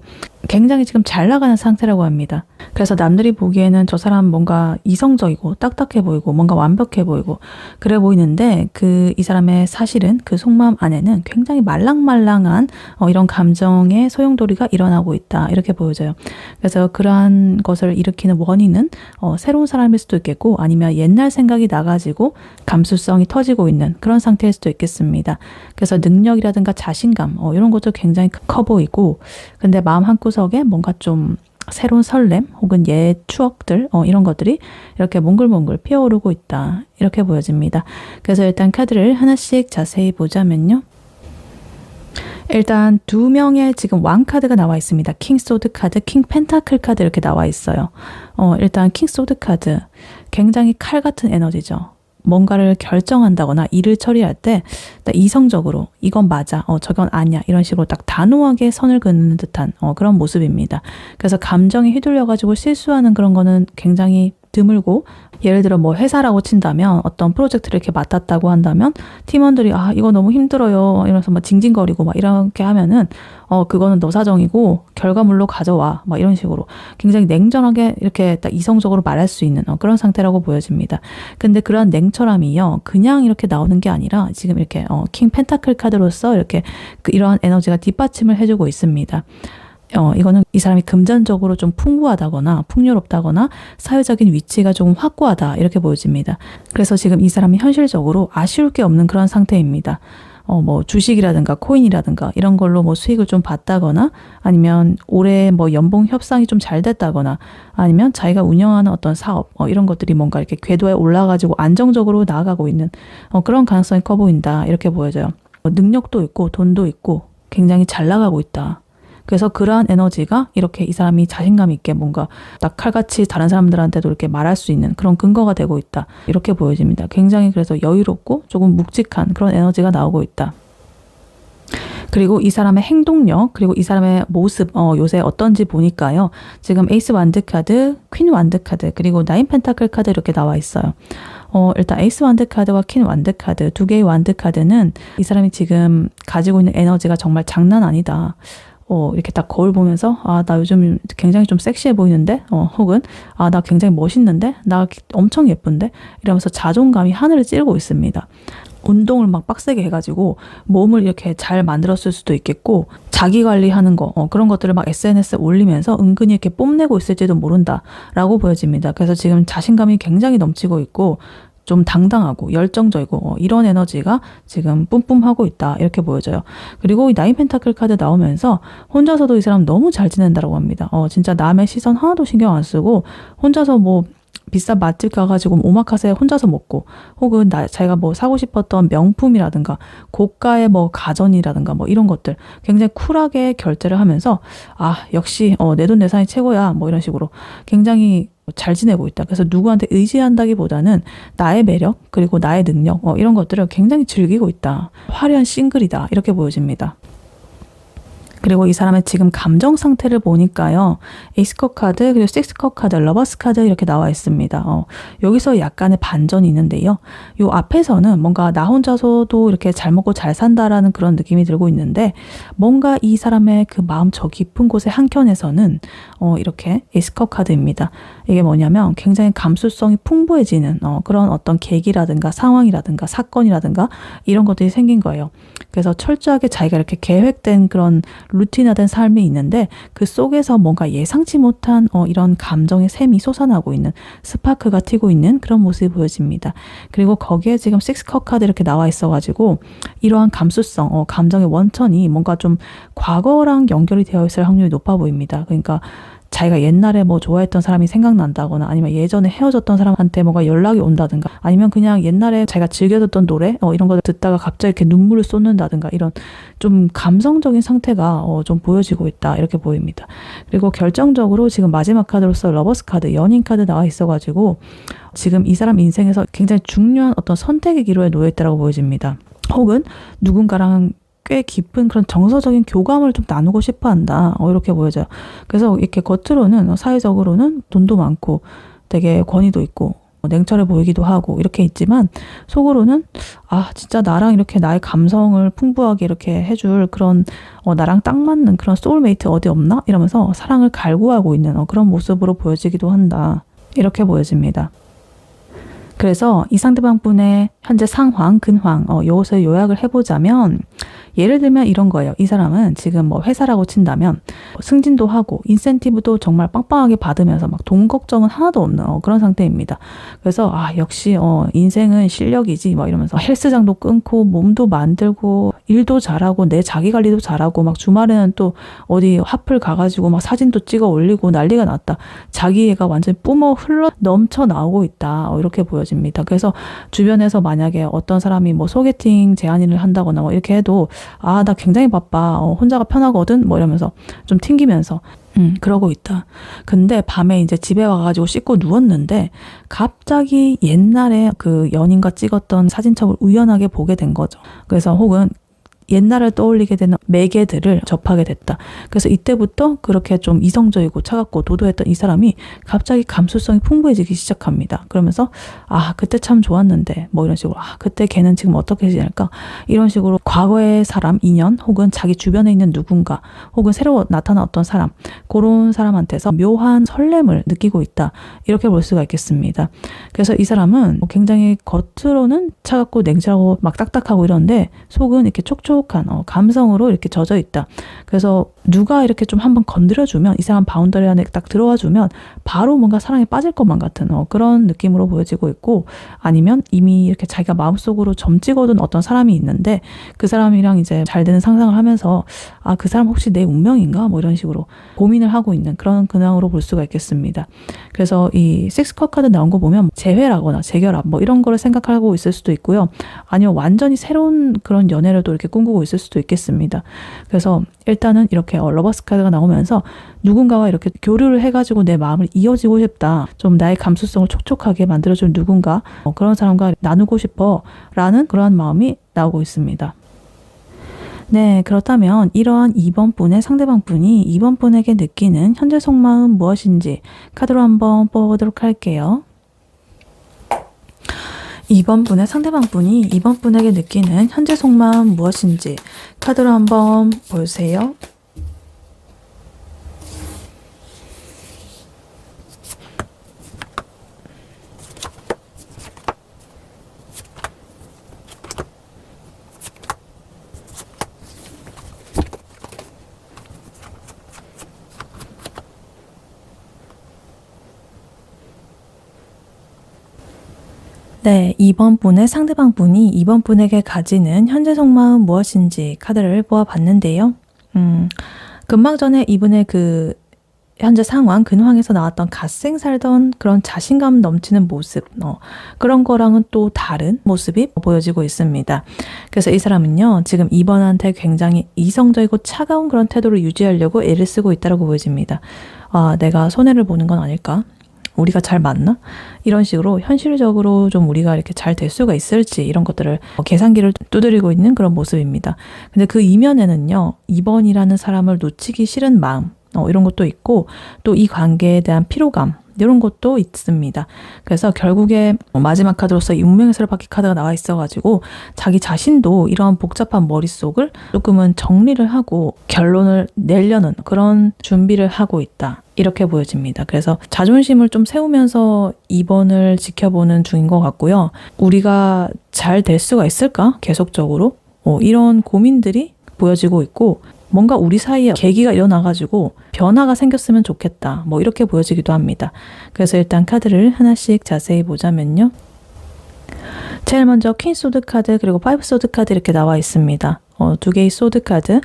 굉장히 지금 잘 나가는 상태라고 합니다. 그래서 남들이 보기에는 저 사람 뭔가 이성적이고 딱딱해 보이고 뭔가 완벽해 보이고 그래 보이는데 이 사람의 사실은 그 속마음 안에는 굉장히 말랑말랑한 이런 감정의 소용돌이가 일어나고 있다 이렇게 보여져요. 그래서 그러한 것을 일으키는 원인은 새로운 사람일 수도 있겠고 아니면 옛날 생각이 나가지고 감수성이 터지고 있는 그런 상태일 수도 있겠습니다. 그래서 능력이라든가 자신감 이런 것도 굉장히 커 보이고 근데 마음 한구석에 뭔가 좀 새로운 설렘 혹은 옛 추억들 이런 것들이 이렇게 몽글몽글 피어오르고 있다 이렇게 보여집니다. 그래서 일단 카드를 하나씩 자세히 보자면요. 일단 두 명의 지금 왕 카드가 나와 있습니다. 킹 소드 카드, 킹 펜타클 카드 이렇게 나와 있어요. 일단 킹 소드 카드 굉장히 칼 같은 에너지죠. 뭔가를 결정한다거나 일을 처리할 때 딱 이성적으로 이건 맞아, 저건 아니야 이런 식으로 딱 단호하게 선을 그는 듯한 그런 모습입니다. 그래서 감정에 휘둘려가지고 실수하는 그런 거는 굉장히 드물고 예를 들어 뭐 회사라고 친다면 어떤 프로젝트를 이렇게 맡았다고 한다면 팀원들이 이거 너무 힘들어요 이러면서 막 징징거리고 막 이렇게 하면은 그거는 너 사정이고 결과물로 가져와 막 이런 식으로 굉장히 냉정하게 이렇게 딱 이성적으로 말할 수 있는 그런 상태라고 보여집니다. 근데 그러한 냉철함이요 그냥 이렇게 나오는 게 아니라 지금 이렇게 킹 펜타클 카드로서 이렇게 이러한 에너지가 뒷받침을 해주고 있습니다. 이거는 이 사람이 금전적으로 좀 풍부하다거나 풍요롭다거나 사회적인 위치가 조금 확고하다 이렇게 보여집니다. 그래서 지금 이 사람이 현실적으로 아쉬울 게 없는 그런 상태입니다. 뭐 주식이라든가 코인이라든가 이런 걸로 뭐 수익을 좀 봤다거나 아니면 올해 뭐 연봉 협상이 좀 잘 됐다거나 아니면 자기가 운영하는 어떤 사업 이런 것들이 뭔가 이렇게 궤도에 올라가지고 안정적으로 나아가고 있는 그런 가능성이 커 보인다 이렇게 보여져요. 능력도 있고 돈도 있고 굉장히 잘 나가고 있다. 그래서 그러한 에너지가 이렇게 이 사람이 자신감 있게 뭔가 딱 칼같이 다른 사람들한테도 이렇게 말할 수 있는 그런 근거가 되고 있다. 이렇게 보여집니다. 굉장히 그래서 여유롭고 조금 묵직한 그런 에너지가 나오고 있다. 그리고 이 사람의 행동력 그리고 이 사람의 모습 요새 어떤지 보니까요. 지금 에이스 완드 카드, 퀸 완드 카드 그리고 나인 펜타클 카드 이렇게 나와 있어요. 일단 에이스 완드 카드와 퀸 완드 카드 두 개의 완드 카드는 이 사람이 지금 가지고 있는 에너지가 정말 장난 아니다. 이렇게 딱 거울 보면서 나 요즘 굉장히 좀 섹시해 보이는데 혹은 나 굉장히 멋있는데 나 엄청 예쁜데 이러면서 자존감이 하늘을 찌르고 있습니다. 운동을 막 빡세게 해가지고 몸을 이렇게 잘 만들었을 수도 있겠고 자기 관리하는 거 그런 것들을 막 SNS에 올리면서 은근히 이렇게 뽐내고 있을지도 모른다라고 보여집니다. 그래서 지금 자신감이 굉장히 넘치고 있고 좀 당당하고 열정적이고 이런 에너지가 지금 뿜뿜하고 있다 이렇게 보여져요. 그리고 이 나인 펜타클 카드 나오면서 혼자서도 이 사람 너무 잘 지낸다고 합니다. 진짜 남의 시선 하나도 신경 안 쓰고 혼자서 뭐 비싼 맛집 가가지고 오마카세 혼자서 먹고 혹은 자기가 뭐 사고 싶었던 명품이라든가 고가의 뭐 가전이라든가 뭐 이런 것들 굉장히 쿨하게 결제를 하면서 역시 내돈내산이 최고야 뭐 이런 식으로 굉장히 잘 지내고 있다. 그래서 누구한테 의지한다기보다는 나의 매력 그리고 나의 능력 이런 것들을 굉장히 즐기고 있다. 화려한 싱글이다 이렇게 보여집니다. 그리고 이 사람의 지금 감정 상태를 보니까요. 에이스컵 카드, 그리고 식스컵 카드, 러버스 카드 이렇게 나와 있습니다. 여기서 약간의 반전이 있는데요. 요 앞에서는 뭔가 나 혼자서도 이렇게 잘 먹고 잘 산다라는 그런 느낌이 들고 있는데 뭔가 이 사람의 그 마음 저 깊은 곳의 한켠에서는 이렇게 에이스컵 카드입니다. 이게 뭐냐면 굉장히 감수성이 풍부해지는 그런 어떤 계기라든가 상황이라든가 사건이라든가 이런 것들이 생긴 거예요. 그래서 철저하게 자기가 이렇게 계획된 그런 루틴화된 삶이 있는데 그 속에서 뭔가 예상치 못한 이런 감정의 샘이 솟아나고 있는 스파크가 튀고 있는 그런 모습이 보여집니다. 그리고 거기에 지금 식스컵 카드 이렇게 나와 있어가지고 이러한 감수성, 감정의 원천이 뭔가 좀 과거랑 연결이 되어 있을 확률이 높아 보입니다. 그러니까 자기가 옛날에 뭐 좋아했던 사람이 생각난다거나 아니면 예전에 헤어졌던 사람한테 뭔가 연락이 온다든가 아니면 그냥 옛날에 자기가 즐겨 듣던 노래 이런 거 듣다가 갑자기 이렇게 눈물을 쏟는다든가 이런 좀 감성적인 상태가 좀 보여지고 있다 이렇게 보입니다. 그리고 결정적으로 지금 마지막 카드로서 러버스 카드, 연인 카드 나와 있어가지고 지금 이 사람 인생에서 굉장히 중요한 어떤 선택의 기로에 놓여 있다고 보여집니다. 혹은 누군가랑 꽤 깊은 그런 정서적인 교감을 좀 나누고 싶어 한다. 이렇게 보여져요. 그래서 이렇게 겉으로는 사회적으로는 돈도 많고 되게 권위도 있고 냉철해 보이기도 하고 이렇게 있지만 속으로는 진짜 나랑 이렇게 나의 감성을 풍부하게 이렇게 해줄 그런 나랑 딱 맞는 그런 소울메이트 어디 없나? 이러면서 사랑을 갈구하고 있는 그런 모습으로 보여지기도 한다. 이렇게 보여집니다. 그래서 이 상대방분의 현재 상황, 근황, 요것을 요약을 해보자면 예를 들면 이런 거예요. 이 사람은 지금 뭐 회사라고 친다면 승진도 하고 인센티브도 정말 빵빵하게 받으면서 막 돈 걱정은 하나도 없는 그런 상태입니다. 그래서 역시 인생은 실력이지 막 이러면서 헬스장도 끊고 몸도 만들고 일도 잘하고 내 자기 관리도 잘하고 막 주말에는 또 어디 핫플 가가지고 막 사진도 찍어 올리고 난리가 났다. 자기애가 완전히 뿜어 흘러 넘쳐 나오고 있다. 이렇게 보여집니다. 그래서 주변에서 만약에 어떤 사람이 뭐 소개팅 제안을 한다거나 뭐 이렇게 해도 나 굉장히 바빠. 혼자가 편하거든. 뭐 이러면서 좀 튕기면서 그러고 있다. 근데 밤에 이제 집에 와가지고 씻고 누웠는데 갑자기 옛날에 그 연인과 찍었던 사진첩을 우연하게 보게 된 거죠. 그래서 혹은 옛날을 떠올리게 되는 매개들을 접하게 됐다. 그래서 이때부터 그렇게 좀 이성적이고 차갑고 도도했던 이 사람이 갑자기 감수성이 풍부해지기 시작합니다. 그러면서 그때 참 좋았는데 뭐 이런 식으로 그때 걔는 지금 어떻게 지낼까? 이런 식으로 과거의 사람, 인연 혹은 자기 주변에 있는 누군가 혹은 새로 나타난 어떤 사람 그런 사람한테서 묘한 설렘을 느끼고 있다. 이렇게 볼 수가 있겠습니다. 그래서 이 사람은 굉장히 겉으로는 차갑고 냉철하고 막 딱딱하고 이런데 속은 이렇게 촉촉한 감성으로 이렇게 젖어 있다. 그래서 누가 이렇게 좀 한번 건드려주면 이 사람 바운더리 안에 딱 들어와주면 바로 뭔가 사랑에 빠질 것만 같은 그런 느낌으로 보여지고 있고 아니면 이미 이렇게 자기가 마음속으로 점 찍어둔 어떤 사람이 있는데 그 사람이랑 이제 잘 되는 상상을 하면서 그 사람 혹시 내 운명인가? 뭐 이런 식으로 고민을 하고 있는 그런 근황으로 볼 수가 있겠습니다. 그래서 이 식스컵 카드 나온 거 보면 재회라거나 재결합 뭐 이런 거를 생각하고 있을 수도 있고요. 아니면 완전히 새로운 그런 연애를 또 이렇게 꿈꾸고 있을 수도 있겠습니다. 그래서 일단은 이렇게 러버스 카드가 나오면서 누군가와 이렇게 교류를 해가지고 내 마음을 이어지고 싶다. 좀 나의 감수성을 촉촉하게 만들어줄 누군가 그런 사람과 나누고 싶어 라는 그러한 마음이 나오고 있습니다. 네, 그렇다면 이러한 2번 분의 상대방 분이 2번 분에게 느끼는 현재 속마음 무엇인지 카드로 한번 뽑아보도록 할게요. 2번 분의 상대방 분이 2번 분에게 느끼는 현재 속마음 무엇인지 카드로 한번 보세요. 네, 2번 분의 상대방 분이 2번 분에게 가지는 현재 속마음 무엇인지 카드를 보아봤는데요. 금방 전에 이분의 그 현재 상황, 근황에서 나왔던 갓생 살던 그런 자신감 넘치는 모습, 그런 거랑은 또 다른 모습이 보여지고 있습니다. 그래서 이 사람은요, 지금 2번한테 굉장히 이성적이고 차가운 그런 태도를 유지하려고 애를 쓰고 있다고 보여집니다. 내가 손해를 보는 건 아닐까? 우리가 잘 맞나? 이런 식으로 현실적으로 좀 우리가 이렇게 잘 될 수가 있을지 이런 것들을 계산기를 두드리고 있는 그런 모습입니다. 근데 그 이면에는요, 2번이라는 사람을 놓치기 싫은 마음, 이런 것도 있고 또 이 관계에 대한 피로감 이런 것도 있습니다. 그래서 결국에 마지막 카드로서 이 운명의 서랍바퀴 카드가 나와 있어가지고 자기 자신도 이런 복잡한 머릿속을 조금은 정리를 하고 결론을 내려는 그런 준비를 하고 있다. 이렇게 보여집니다. 그래서 자존심을 좀 세우면서 2번을 지켜보는 중인 것 같고요. 우리가 잘 될 수가 있을까? 계속적으로? 이런 고민들이 보여지고 있고 뭔가 우리 사이에 계기가 일어나가지고 변화가 생겼으면 좋겠다. 뭐 이렇게 보여지기도 합니다. 그래서 일단 카드를 하나씩 자세히 보자면요. 제일 먼저 퀸 소드 카드 그리고 파이브 소드 카드 이렇게 나와 있습니다. 두 개의 소드 카드.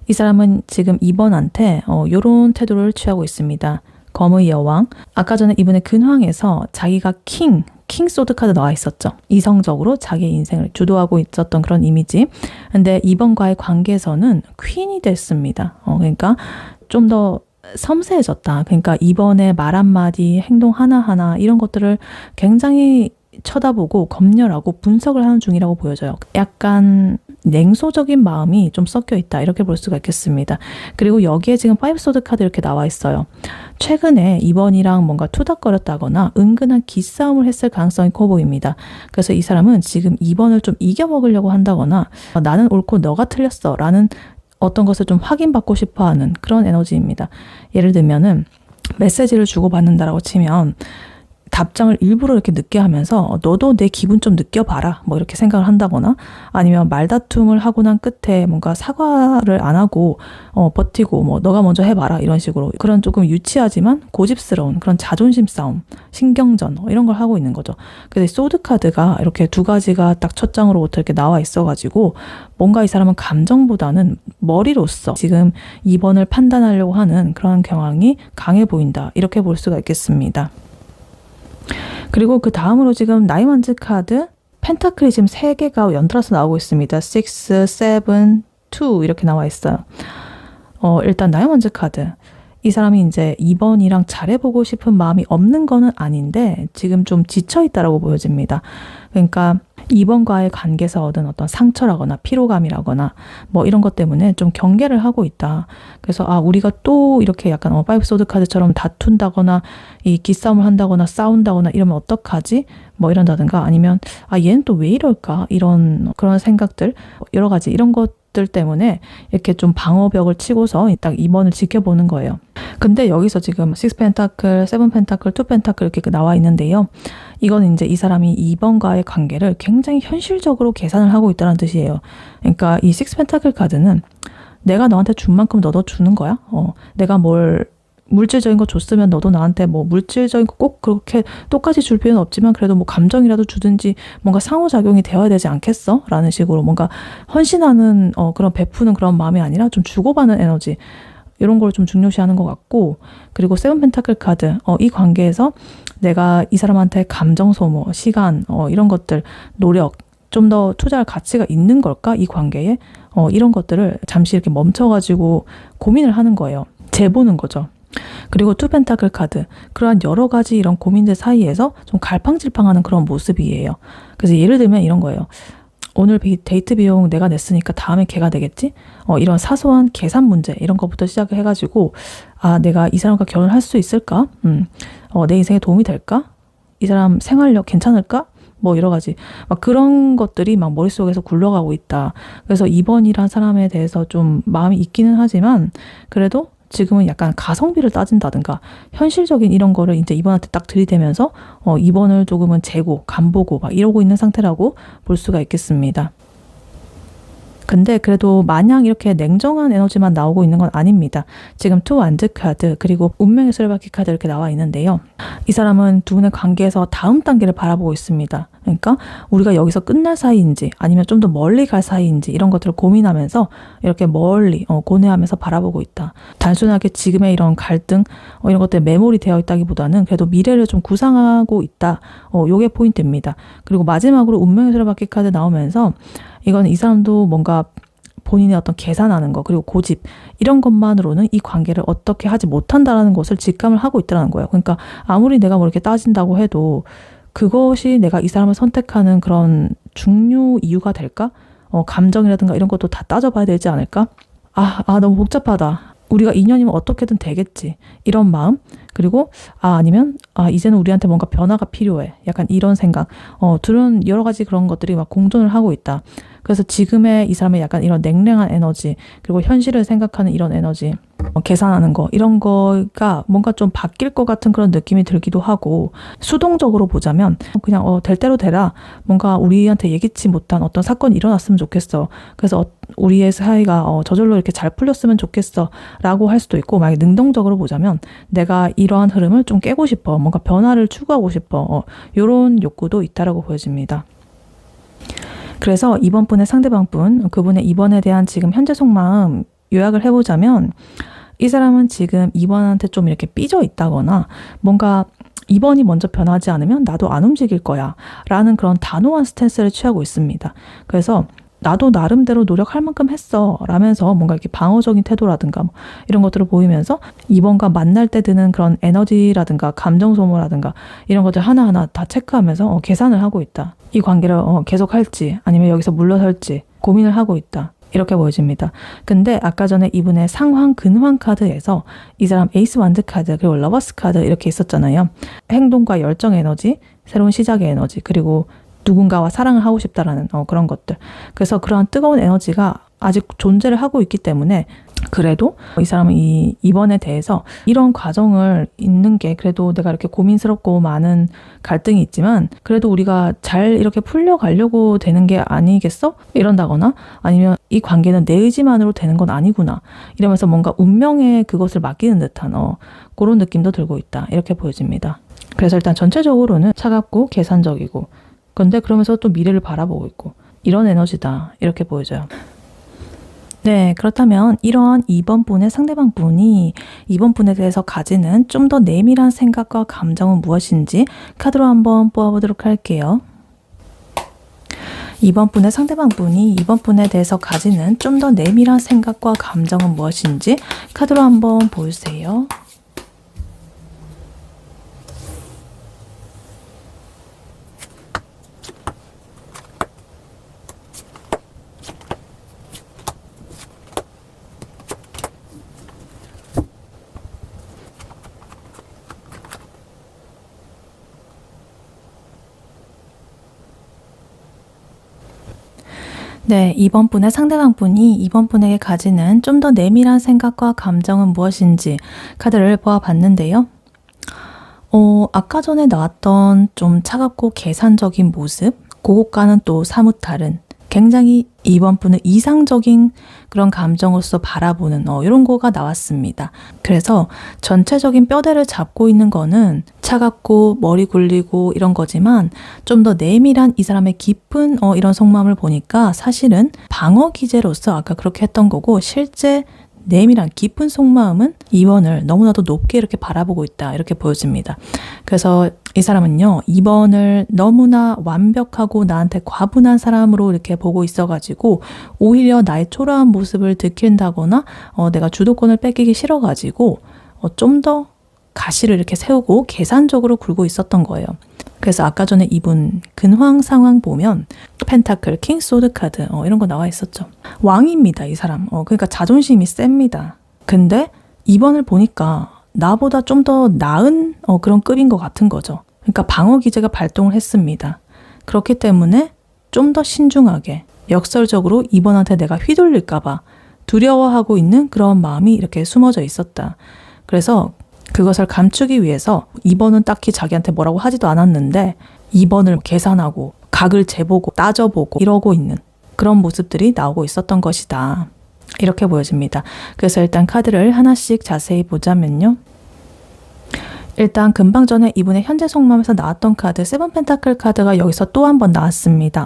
이 사람은 지금 2번한테 요런 태도를 취하고 있습니다. 검의 여왕. 아까 전에 이분의 근황에서 자기가 킹 소드 카드 나와 있었죠. 이성적으로 자기의 인생을 주도하고 있었던 그런 이미지. 근데 이번과의 관계에서는 퀸이 됐습니다. 그러니까 좀 더 섬세해졌다. 그러니까 이번의 말 한마디, 행동 하나하나 이런 것들을 굉장히 쳐다보고 검열하고 분석을 하는 중이라고 보여져요. 약간 냉소적인 마음이 좀 섞여 있다. 이렇게 볼 수가 있겠습니다. 그리고 여기에 지금 5소드 카드 이렇게 나와 있어요. 최근에 2번이랑 뭔가 투닥거렸다거나 은근한 기싸움을 했을 가능성이 커 보입니다. 그래서 이 사람은 지금 2번을 좀 이겨먹으려고 한다거나 나는 옳고 너가 틀렸어 라는 어떤 것을 좀 확인받고 싶어하는 그런 에너지입니다. 예를 들면은 메시지를 주고받는다라고 치면 답장을 일부러 이렇게 늦게 하면서 너도 내 기분 좀 느껴봐라 뭐 이렇게 생각을 한다거나 아니면 말다툼을 하고 난 끝에 뭔가 사과를 안 하고 버티고 뭐 너가 먼저 해봐라 이런 식으로 그런 조금 유치하지만 고집스러운 그런 자존심 싸움, 신경전 이런 걸 하고 있는 거죠. 그래서 소드 카드가 이렇게 두 가지가 딱 첫 장으로부터 이렇게 나와 있어가지고 뭔가 이 사람은 감정보다는 머리로서 지금 2번을 판단하려고 하는 그런 경향이 강해 보인다. 이렇게 볼 수가 있겠습니다. 그리고 그 다음으로 지금 나이만즈 카드 펜타클이 지금 3개가 연달아서 나오고 있습니다. 6, 7, 2 이렇게 나와 있어요. 일단 나이만즈 카드 이 사람이 이제 2번이랑 잘해보고 싶은 마음이 없는 거는 아닌데 지금 좀 지쳐있다라고 보여집니다. 그러니까 2번과의 관계에서 얻은 어떤 상처라거나 피로감이라거나 뭐 이런 것 때문에 좀 경계를 하고 있다. 그래서 우리가 또 이렇게 약간 파이브 소드 카드처럼 다툰다거나 이 기싸움을 한다거나 싸운다거나 이러면 어떡하지? 뭐 이런다든가 아니면 얘는 또 왜 이럴까? 이런 그런 생각들 여러 가지 이런 것들 때문에 이렇게 좀 방어벽을 치고서 딱 2번을 지켜보는 거예요. 근데 여기서 지금 6 펜타클, 7 펜타클, 2 펜타클 이렇게 나와 있는데요. 이건 이제 이 사람이 2번과의 관계를 굉장히 현실적으로 계산을 하고 있다는 뜻이에요. 그러니까 이 6 펜타클 카드는 내가 너한테 준 만큼 너도 주는 거야. 내가 뭘 물질적인 거 줬으면 너도 나한테 뭐 물질적인 거 꼭 그렇게 똑같이 줄 필요는 없지만 그래도 뭐 감정이라도 주든지 뭔가 상호작용이 되어야 되지 않겠어? 라는 식으로 뭔가 헌신하는 그런 베푸는 그런 마음이 아니라 좀 주고받는 에너지 이런 걸 좀 중요시하는 것 같고 그리고 세븐 펜타클 카드 이 관계에서 내가 이 사람한테 감정 소모, 시간 이런 것들 노력 좀 더 투자할 가치가 있는 걸까? 이 관계에 이런 것들을 잠시 이렇게 멈춰가지고 고민을 하는 거예요. 재보는 거죠. 그리고 투 펜타클 카드 그러한 여러 가지 이런 고민들 사이에서 좀 갈팡질팡하는 그런 모습이에요. 그래서 예를 들면 이런 거예요. 오늘 데이트 비용 내가 냈으니까 다음에 걔가 내겠지? 이런 사소한 계산 문제 이런 것부터 시작해가지고 내가 이 사람과 결혼할 수 있을까? 내 인생에 도움이 될까? 이 사람 생활력 괜찮을까? 뭐 여러 가지 막 그런 것들이 막 머릿속에서 굴러가고 있다. 그래서 2번이란 사람에 대해서 좀 마음이 있기는 하지만 그래도 지금은 약간 가성비를 따진다든가 현실적인 이런 거를 이제 2번한테 딱 들이대면서 2번을 조금은 재고 간보고 막 이러고 있는 상태라고 볼 수가 있겠습니다. 근데 그래도 마냥 이렇게 냉정한 에너지만 나오고 있는 건 아닙니다. 지금 투 완즈 카드 그리고 운명의 수레바퀴 카드 이렇게 나와 있는데요. 이 사람은 두 분의 관계에서 다음 단계를 바라보고 있습니다. 그러니까 우리가 여기서 끝날 사이인지 아니면 좀 더 멀리 갈 사이인지 이런 것들을 고민하면서 이렇게 멀리 고뇌하면서 바라보고 있다. 단순하게 지금의 이런 갈등 이런 것들에 매몰이 되어 있다기보다는 그래도 미래를 좀 구상하고 있다. 요게 포인트입니다. 그리고 마지막으로 운명의 수레바퀴 카드 나오면서 이건 이 사람도 뭔가 본인의 어떤 계산하는 거 그리고 고집 이런 것만으로는 이 관계를 어떻게 하지 못한다라는 것을 직감을 하고 있다는 거예요. 그러니까 아무리 내가 뭐 이렇게 따진다고 해도 그것이 내가 이 사람을 선택하는 그런 중요 이유가 될까? 감정이라든가 이런 것도 다 따져봐야 되지 않을까? 너무 복잡하다. 우리가 인연이면 어떻게든 되겠지. 이런 마음. 그리고 아니면 이제는 우리한테 뭔가 변화가 필요해. 약간 이런 생각. 둘은 여러 가지 그런 것들이 막 공존을 하고 있다. 그래서 지금의 이 사람의 약간 이런 냉랭한 에너지 그리고 현실을 생각하는 이런 에너지 계산하는 거 이런 거가 뭔가 좀 바뀔 것 같은 그런 느낌이 들기도 하고 수동적으로 보자면 그냥 될 대로 되라 뭔가 우리한테 예기치 못한 어떤 사건이 일어났으면 좋겠어. 그래서 우리의 사이가 저절로 이렇게 잘 풀렸으면 좋겠어 라고 할 수도 있고 만약에 능동적으로 보자면 내가 이러한 흐름을 좀 깨고 싶어 뭔가 변화를 추구하고 싶어 이런 욕구도 있다라고 보여집니다. 그래서 이번 분의 상대방 분, 그분의 2번에 대한 지금 현재 속마음 요약을 해보자면 이 사람은 지금 2번한테 좀 이렇게 삐져 있다거나 뭔가 2번이 먼저 변하지 않으면 나도 안 움직일 거야 라는 그런 단호한 스탠스를 취하고 있습니다. 그래서 나도 나름대로 노력할 만큼 했어 라면서 뭔가 이렇게 방어적인 태도라든가 뭐 이런 것들을 보이면서 2번과 만날 때 드는 그런 에너지라든가 감정 소모라든가 이런 것들 하나하나 다 체크하면서 계산을 하고 있다. 이 관계를 계속할지 아니면 여기서 물러설지 고민을 하고 있다. 이렇게 보여집니다. 근데 아까 전에 이분의 상황, 근황 카드에서 이 사람 에이스 완드 카드 그리고 러버스 카드 이렇게 있었잖아요. 행동과 열정 에너지, 새로운 시작의 에너지, 그리고 누군가와 사랑을 하고 싶다라는 그런 것들. 그래서 그러한 뜨거운 에너지가 아직 존재를 하고 있기 때문에 그래도 이 사람은 이번에 대해서 이런 과정을 있는 게 그래도 내가 이렇게 고민스럽고 많은 갈등이 있지만 그래도 우리가 잘 이렇게 풀려가려고 되는 게 아니겠어? 이런다거나 아니면 이 관계는 내 의지만으로 되는 건 아니구나 이러면서 뭔가 운명에 그것을 맡기는 듯한 그런 느낌도 들고 있다. 이렇게 보여집니다. 그래서 일단 전체적으로는 차갑고 계산적이고 근데 그러면서 또 미래를 바라보고 있고 이런 에너지다. 이렇게 보여져요. 네, 그렇다면 이런 2번 분의 상대방 분이 이번 분에 대해서 가지는 좀 더 내밀한 생각과 감정은 무엇인지 카드로 한번 뽑아보도록 할게요. 2번 분의 상대방 분이 이번 분에 대해서 가지는 좀 더 내밀한 생각과 감정은 무엇인지 카드로 한번 보여주세요. 네, 이번 분의 상대방 분이 이번 분에게 가지는 좀 더 내밀한 생각과 감정은 무엇인지 카드를 보아봤는데요. 아까 전에 나왔던 좀 차갑고 계산적인 모습, 그것과는 또 사뭇 다른 굉장히 이번 분은 이상적인 그런 감정으로서 바라보는 이런 거가 나왔습니다. 그래서 전체적인 뼈대를 잡고 있는 거는 차갑고 머리 굴리고 이런 거지만 좀 더 내밀한 이 사람의 깊은 이런 속마음을 보니까 사실은 방어 기제로서 아까 그렇게 했던 거고 실제 내밀한 깊은 속마음은 이번을 너무나도 높게 이렇게 바라보고 있다. 이렇게 보여집니다. 그래서 이 사람은요, 이번을 너무나 완벽하고 나한테 과분한 사람으로 이렇게 보고 있어가지고 오히려 나의 초라한 모습을 들킨다거나 내가 주도권을 뺏기기 싫어가지고 좀 더 가시를 이렇게 세우고 계산적으로 굴고 있었던 거예요. 그래서 아까 전에 이분 근황 상황 보면 펜타클, 킹 소드 카드 이런 거 나와 있었죠. 왕입니다, 이 사람. 그러니까 자존심이 셉니다. 근데 이번을 보니까 나보다 좀 더 나은 그런 급인 것 같은 거죠. 그러니까 방어 기제가 발동을 했습니다. 그렇기 때문에 좀 더 신중하게 역설적으로 이번한테 내가 휘둘릴까 봐 두려워하고 있는 그런 마음이 이렇게 숨어져 있었다. 그래서 그것을 감추기 위해서 2번은 딱히 자기한테 뭐라고 하지도 않았는데 2번을 계산하고 각을 재보고 따져보고 이러고 있는 그런 모습들이 나오고 있었던 것이다. 이렇게 보여집니다. 그래서 일단 카드를 하나씩 자세히 보자면요. 일단 금방 전에 이분의 현재 속마음에서 나왔던 카드 세븐 펜타클 카드가 여기서 또 한 번 나왔습니다.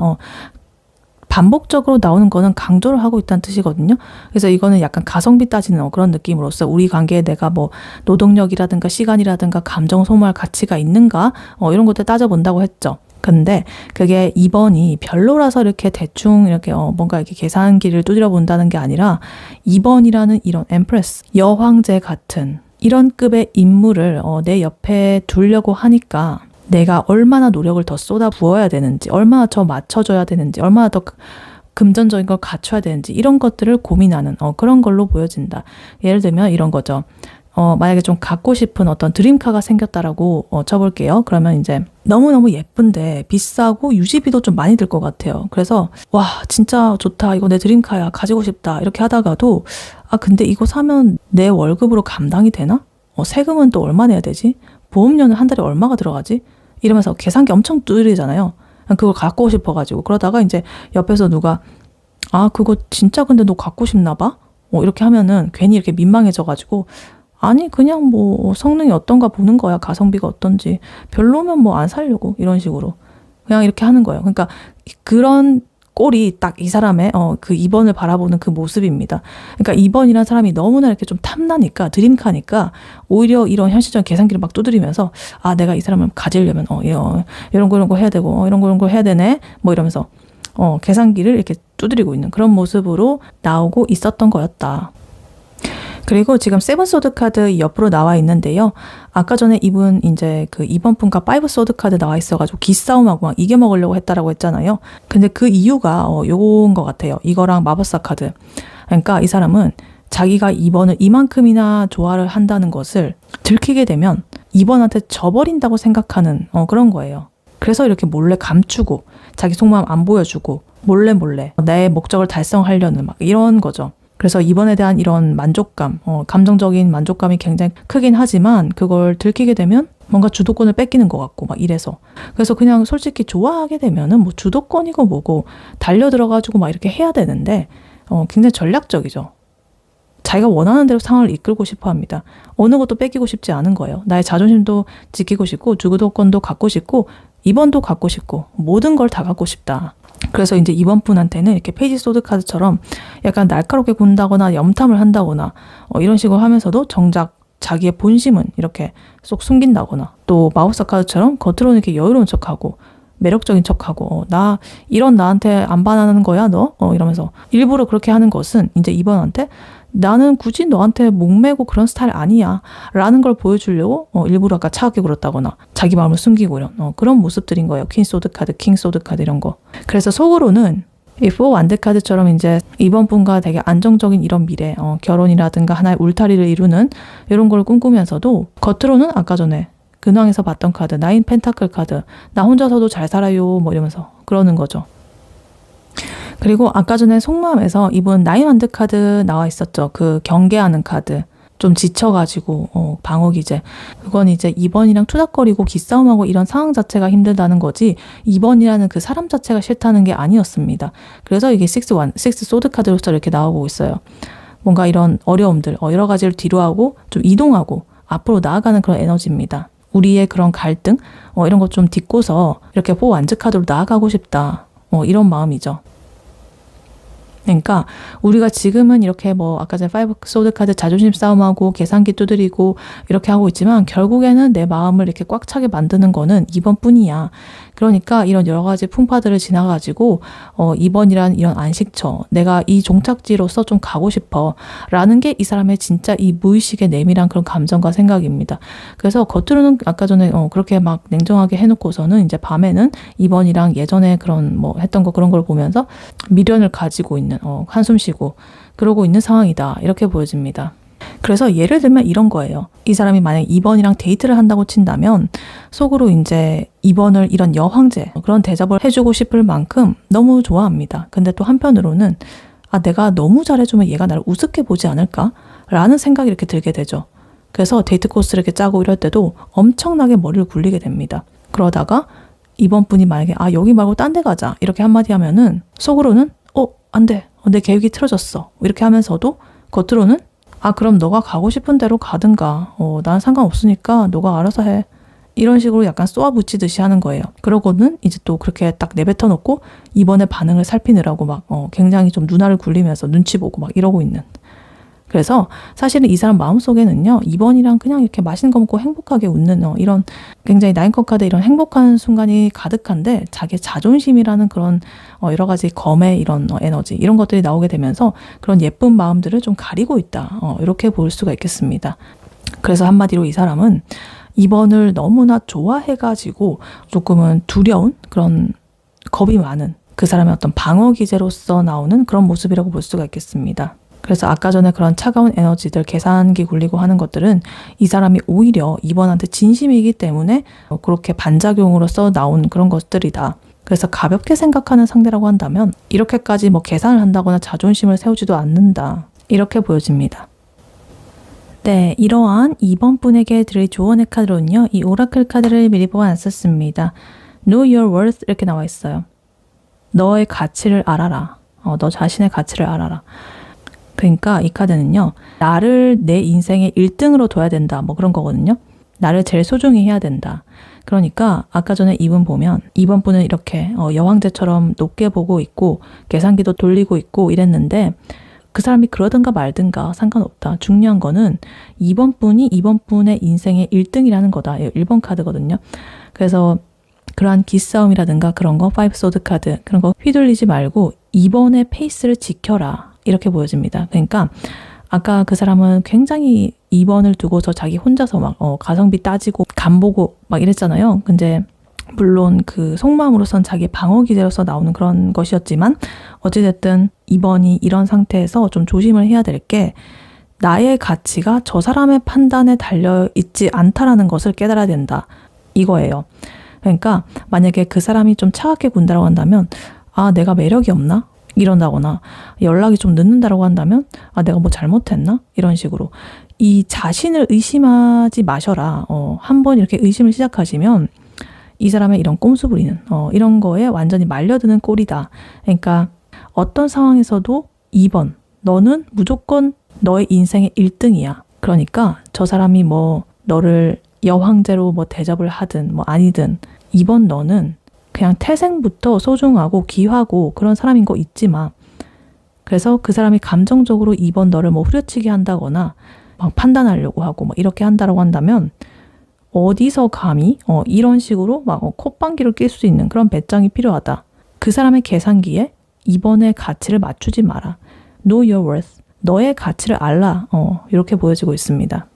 반복적으로 나오는 거는 강조를 하고 있다는 뜻이거든요. 그래서 이거는 약간 가성비 따지는 그런 느낌으로서 우리 관계에 내가 뭐 노동력이라든가 시간이라든가 감정 소모할 가치가 있는가 이런 것들 따져본다고 했죠. 근데 그게 2번이 별로라서 이렇게 대충 이렇게 뭔가 이렇게 계산기를 두드려 본다는 게 아니라 2번이라는 이런 엠프레스, 여황제 같은 이런 급의 인물을 내 옆에 두려고 하니까 내가 얼마나 노력을 더 쏟아 부어야 되는지, 얼마나 더 맞춰줘야 되는지, 얼마나 더 금전적인 걸 갖춰야 되는지 이런 것들을 고민하는 그런 걸로 보여진다. 예를 들면 이런 거죠. 만약에 좀 갖고 싶은 어떤 드림카가 생겼다라고 쳐볼게요. 그러면 이제 너무너무 예쁜데 비싸고 유지비도 좀 많이 들 것 같아요. 그래서 와 진짜 좋다. 이거 내 드림카야. 가지고 싶다. 이렇게 하다가도 근데 이거 사면 내 월급으로 감당이 되나? 세금은 또 얼마 내야 되지? 보험료는 한 달에 얼마가 들어가지? 이러면서 계산기 엄청 두드리잖아요. 그걸 갖고 싶어가지고 그러다가 이제 옆에서 누가 그거 진짜 근데 너 갖고 싶나 봐? 이렇게 하면은 괜히 이렇게 민망해져가지고 아니 그냥 뭐 성능이 어떤가 보는 거야. 가성비가 어떤지. 별로면 뭐 안 사려고 이런 식으로 그냥 이렇게 하는 거예요. 그러니까 그런 꼴이 딱 이 사람의 그 2번을 바라보는 그 모습입니다. 그러니까 2번이라는 사람이 너무나 이렇게 좀 탐나니까 드림카니까 오히려 이런 현실적인 계산기를 막 두드리면서 내가 이 사람을 가지려면 이런 거 해야 되고 이런 거 해야 되네 뭐 이러면서 계산기를 이렇게 두드리고 있는 그런 모습으로 나오고 있었던 거였다. 그리고 지금 세븐 소드 카드 옆으로 나와 있는데요. 아까 전에 이분 이제 그 2번 분과 5 소드 카드 나와 있어가지고 기싸움하고 막 이겨먹으려고 했다라고 했잖아요. 근데 그 이유가 요건 것 같아요. 이거랑 마법사 카드. 그러니까 이 사람은 자기가 2번을 이만큼이나 좋아를 한다는 것을 들키게 되면 2번한테 져버린다고 생각하는 그런 거예요. 그래서 이렇게 몰래 감추고 자기 속마음 안 보여주고 몰래 내 목적을 달성하려는 막 이런 거죠. 그래서 2번에 대한 이런 만족감, 감정적인 만족감이 굉장히 크긴 하지만 그걸 들키게 되면 뭔가 주도권을 뺏기는 것 같고 막 이래서. 그래서 그냥 솔직히 좋아하게 되면은 뭐 주도권이고 뭐고 달려들어가지고 막 이렇게 해야 되는데 굉장히 전략적이죠. 자기가 원하는 대로 상황을 이끌고 싶어 합니다. 어느 것도 뺏기고 싶지 않은 거예요. 나의 자존심도 지키고 싶고 주도권도 갖고 싶고 2번도 갖고 싶고 모든 걸 다 갖고 싶다. 그래서 이제 2번 분한테는 이렇게 페이지 소드 카드처럼 약간 날카롭게 군다거나 염탐을 한다거나 이런 식으로 하면서도 정작 자기의 본심은 이렇게 쏙 숨긴다거나 또 마법사 카드처럼 겉으로는 이렇게 여유로운 척하고 매력적인 척하고 나 이런 나한테 안 반하는 거야 너? 이러면서 일부러 그렇게 하는 것은 이제 2번한테 나는 굳이 너한테 목매고 그런 스타일 아니야 라는 걸 보여주려고 일부러 아까 차갑게 굴었다거나 자기 마음을 숨기고 이런 그런 모습들인 거예요. 퀸 소드 카드, 킹 소드 카드 이런 거. 그래서 속으로는 이 4 완드 카드처럼 이제 이번 분과 되게 안정적인 이런 미래, 결혼이라든가 하나의 울타리를 이루는 이런 걸 꿈꾸면서도 겉으로는 아까 전에 근황에서 봤던 카드, 9 펜타클 카드, 나 혼자서도 잘 살아요 뭐 이러면서 그러는 거죠. 그리고 아까 전에 속마음에서 이분 9 완드 카드 나와 있었죠. 그 경계하는 카드. 좀 지쳐가지고 방어 기제. 그건 이제 2번이랑 투닥거리고 기싸움하고 이런 상황 자체가 힘들다는 거지 2번이라는 그 사람 자체가 싫다는 게 아니었습니다. 그래서 이게 6 소드 카드로서 이렇게 나오고 있어요. 뭔가 이런 어려움들, 여러 가지를 뒤로하고 좀 이동하고 앞으로 나아가는 그런 에너지입니다. 우리의 그런 갈등, 이런 것 좀 딛고서 이렇게 4 완드 카드로 나아가고 싶다. 이런 마음이죠. 그러니까 우리가 지금은 이렇게 뭐 아까 전에 5 소드 카드 자존심 싸움하고 계산기 두드리고 이렇게 하고 있지만 결국에는 내 마음을 이렇게 꽉 차게 만드는 거는 2번 뿐이야. 그러니까 이런 여러 가지 풍파들을 지나가지고 2번이란 이런 안식처, 내가 이 종착지로서 좀 가고 싶어 라는 게 이 사람의 진짜 이 무의식의 내밀한 그런 감정과 생각입니다. 그래서 겉으로는 아까 전에 그렇게 막 냉정하게 해놓고서는 이제 밤에는 2번이랑 예전에 그런 뭐 했던 거 그런 걸 보면서 미련을 가지고 있는 한숨 쉬고 그러고 있는 상황이다 이렇게 보여집니다. 그래서 예를 들면 이런 거예요. 이 사람이 만약에 2번이랑 데이트를 한다고 친다면 속으로 이제 2번을 이런 여황제 그런 대접을 해주고 싶을 만큼 너무 좋아합니다. 근데 또 한편으로는 내가 너무 잘해주면 얘가 나를 우습게 보지 않을까? 라는 생각이 이렇게 들게 되죠. 그래서 데이트 코스를 이렇게 짜고 이럴 때도 엄청나게 머리를 굴리게 됩니다. 그러다가 2번 분이 만약에 여기 말고 딴 데 가자 이렇게 한마디 하면은 속으로는 안 돼. 내 계획이 틀어졌어. 이렇게 하면서도 겉으로는 그럼 너가 가고 싶은 대로 가든가. 난 상관없으니까 너가 알아서 해. 이런 식으로 약간 쏘아붙이듯이 하는 거예요. 그러고는 이제 또 그렇게 딱 내뱉어 놓고 이번에 반응을 살피느라고 막 굉장히 좀 눈알을 굴리면서 눈치 보고 막 이러고 있는. 그래서 사실은 이 사람 마음속에는요 2번이랑 그냥 이렇게 맛있는 거 먹고 행복하게 웃는 이런 굉장히 나인컵 카드 이런 행복한 순간이 가득한데 자기의 자존심이라는 그런 여러 가지 검의 이런 에너지 이런 것들이 나오게 되면서 그런 예쁜 마음들을 좀 가리고 있다 이렇게 볼 수가 있겠습니다. 그래서 한마디로 이 사람은 2번을 너무나 좋아해가지고 조금은 두려운 그런 겁이 많은 그 사람의 어떤 방어 기제로서 나오는 그런 모습이라고 볼 수가 있겠습니다. 그래서 아까 전에 그런 차가운 에너지들, 계산기 굴리고 하는 것들은 이 사람이 오히려 2번한테 진심이기 때문에 그렇게 반작용으로서 나온 그런 것들이다. 그래서 가볍게 생각하는 상대라고 한다면 이렇게까지 뭐 계산을 한다거나 자존심을 세우지도 않는다. 이렇게 보여집니다. 네, 이러한 2번 분에게 드릴 조언의 카드로는요. 이 오라클 카드를 미리 뽑아놨었습니다. Know your worth 이렇게 나와 있어요. 너의 가치를 알아라. 너 자신의 가치를 알아라. 그러니까 이 카드는요. 나를 내 인생의 1등으로 둬야 된다. 뭐 그런 거거든요. 나를 제일 소중히 해야 된다. 그러니까 아까 전에 이분 보면 이번 분은 이렇게 여왕제처럼 높게 보고 있고 계산기도 돌리고 있고 이랬는데 그 사람이 그러든가 말든가 상관없다. 중요한 거는 이번 분이 이번 분의 인생의 1등이라는 거다. 1번 카드거든요. 그래서 그러한 기싸움이라든가 그런 거 5 소드 카드 그런 거 휘둘리지 말고 이번의 페이스를 지켜라. 이렇게 보여집니다. 그러니까 아까 그 사람은 굉장히 2번을 두고서 자기 혼자서 막 가성비 따지고 간 보고 막 이랬잖아요. 근데 물론 그 속마음으로선 자기 방어 기제로서 나오는 그런 것이었지만 어찌됐든 2번이 이런 상태에서 좀 조심을 해야 될 게 나의 가치가 저 사람의 판단에 달려있지 않다라는 것을 깨달아야 된다. 이거예요. 그러니까 만약에 그 사람이 좀 차갑게 군다라고 한다면 아, 내가 매력이 없나? 이런다거나 연락이 좀 늦는다라고 한다면 아, 내가 뭐 잘못했나? 이런 식으로 이 자신을 의심하지 마셔라. 한번 이렇게 의심을 시작하시면 이 사람의 이런 꼼수 부리는 이런 거에 완전히 말려드는 꼴이다. 그러니까 어떤 상황에서도 2번 너는 무조건 너의 인생의 1등이야. 그러니까 저 사람이 뭐 너를 여황제로 뭐 대접을 하든 뭐 아니든 2번 너는 그냥 태생부터 소중하고 귀하고 그런 사람인 거 잊지 마. 그래서 그 사람이 감정적으로 2번 너를 뭐 후려치기 한다거나 막 판단하려고 하고 막 이렇게 한다라고 한다면 어디서 감히 이런 식으로 막 콧방귀를 낄 수 있는 그런 배짱이 필요하다. 그 사람의 계산기에 2번의 가치를 맞추지 마라. Know your worth. 너의 가치를 알라. 이렇게 보여지고 있습니다.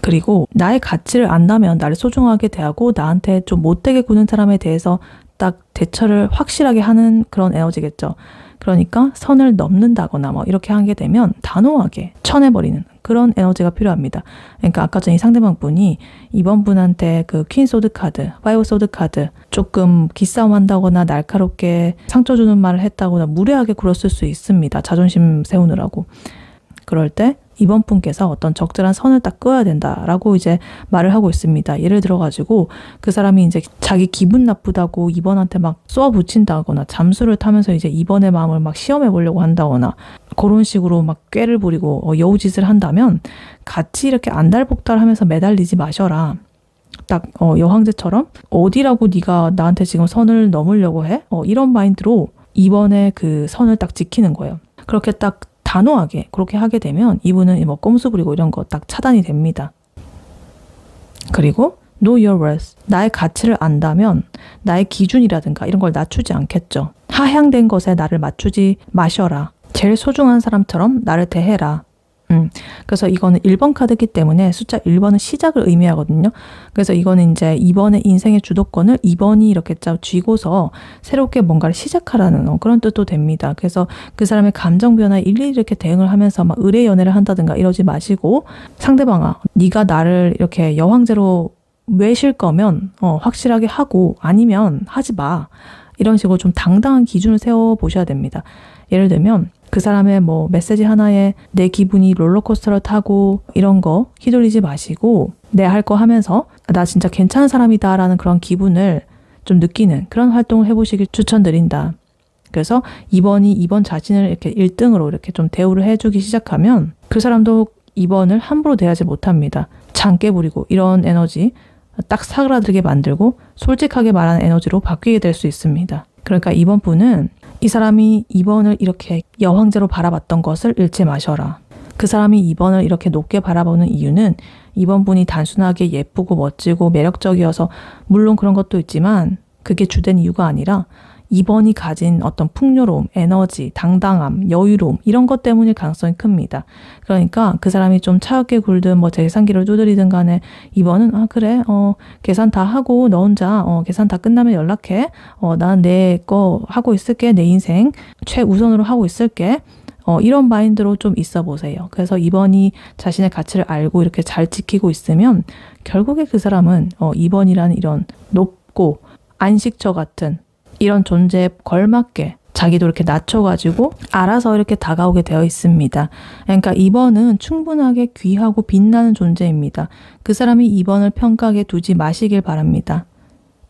그리고 나의 가치를 안다면 나를 소중하게 대하고 나한테 좀 못되게 구는 사람에 대해서 딱 대처를 확실하게 하는 그런 에너지겠죠. 그러니까 선을 넘는다거나 뭐 이렇게 하게 되면 단호하게 쳐내버리는 그런 에너지가 필요합니다. 그러니까 아까 전 이 상대방 분이 이번 분한테 그 퀸 소드 카드, 파이브 소드 카드 조금 기싸움 한다거나 날카롭게 상처 주는 말을 했다거나 무례하게 굴었을 수 있습니다. 자존심 세우느라고. 그럴 때 이번 분께서 어떤 적절한 선을 딱 그어야 된다라고 이제 말을 하고 있습니다. 예를 들어가지고 그 사람이 이제 자기 기분 나쁘다고 이번한테 막 쏘아붙인다거나 잠수를 타면서 이제 이번의 마음을 막 시험해 보려고 한다거나 그런 식으로 막 꾀를 부리고 여우짓을 한다면 같이 이렇게 안달복달하면서 매달리지 마셔라. 딱 여황제처럼 어디라고 네가 나한테 지금 선을 넘으려고 해? 이런 마인드로 이번에 그 선을 딱 지키는 거예요. 그렇게 딱 단호하게 그렇게 하게 되면 이분은 뭐 꼼수 부리고 이런 거 딱 차단이 됩니다. 그리고 know your worth. 나의 가치를 안다면 나의 기준이라든가 이런 걸 낮추지 않겠죠. 하향된 것에 나를 맞추지 마셔라. 제일 소중한 사람처럼 나를 대해라. 그래서 이거는 1번 카드이기 때문에 숫자 1번은 시작을 의미하거든요. 그래서 이거는 이제 2번의 인생의 주도권을 2번이 이렇게 쥐고서 새롭게 뭔가를 시작하라는 그런 뜻도 됩니다. 그래서 그 사람의 감정 변화에 일일이 이렇게 대응을 하면서 막 의뢰 연애를 한다든가 이러지 마시고 상대방아, 네가 나를 이렇게 여황제로 외실 거면 확실하게 하고 아니면 하지 마. 이런 식으로 좀 당당한 기준을 세워보셔야 됩니다. 예를 들면 그 사람의 뭐 메시지 하나에 내 기분이 롤러코스터를 타고 이런 거 휘둘리지 마시고 내 할 거 하면서 나 진짜 괜찮은 사람이다 라는 그런 기분을 좀 느끼는 그런 활동을 해보시길 추천드린다. 그래서 2번 자신을 이렇게 1등으로 이렇게 좀 대우를 해주기 시작하면 그 사람도 2번을 함부로 대하지 못합니다. 장깨 부리고 이런 에너지 딱 사그라들게 만들고 솔직하게 말하는 에너지로 바뀌게 될 수 있습니다. 그러니까 2번 분은 이 사람이 2번을 이렇게 여황제로 바라봤던 것을 잃지 마셔라. 그 사람이 2번을 이렇게 높게 바라보는 이유는 2번 분이 단순하게 예쁘고 멋지고 매력적이어서 물론 그런 것도 있지만 그게 주된 이유가 아니라 2번이 가진 어떤 풍요로움, 에너지, 당당함, 여유로움 이런 것 때문일 가능성이 큽니다. 그러니까 그 사람이 좀 차갑게 굴든 뭐 계산기를 두드리든 간에 2번은 아 그래 계산 다 하고 너 혼자 계산 다 끝나면 연락해. 난 내 거 하고 있을게. 내 인생 최우선으로 하고 있을게. 이런 마인드로 좀 있어 보세요. 그래서 2번이 자신의 가치를 알고 이렇게 잘 지키고 있으면 결국에 그 사람은 2번이라는 이런 높고 안식처 같은 이런 존재에 걸맞게 자기도 이렇게 낮춰가지고 알아서 이렇게 다가오게 되어 있습니다. 그러니까 2번은 충분하게 귀하고 빛나는 존재입니다. 그 사람이 2번을 평가하게 두지 마시길 바랍니다.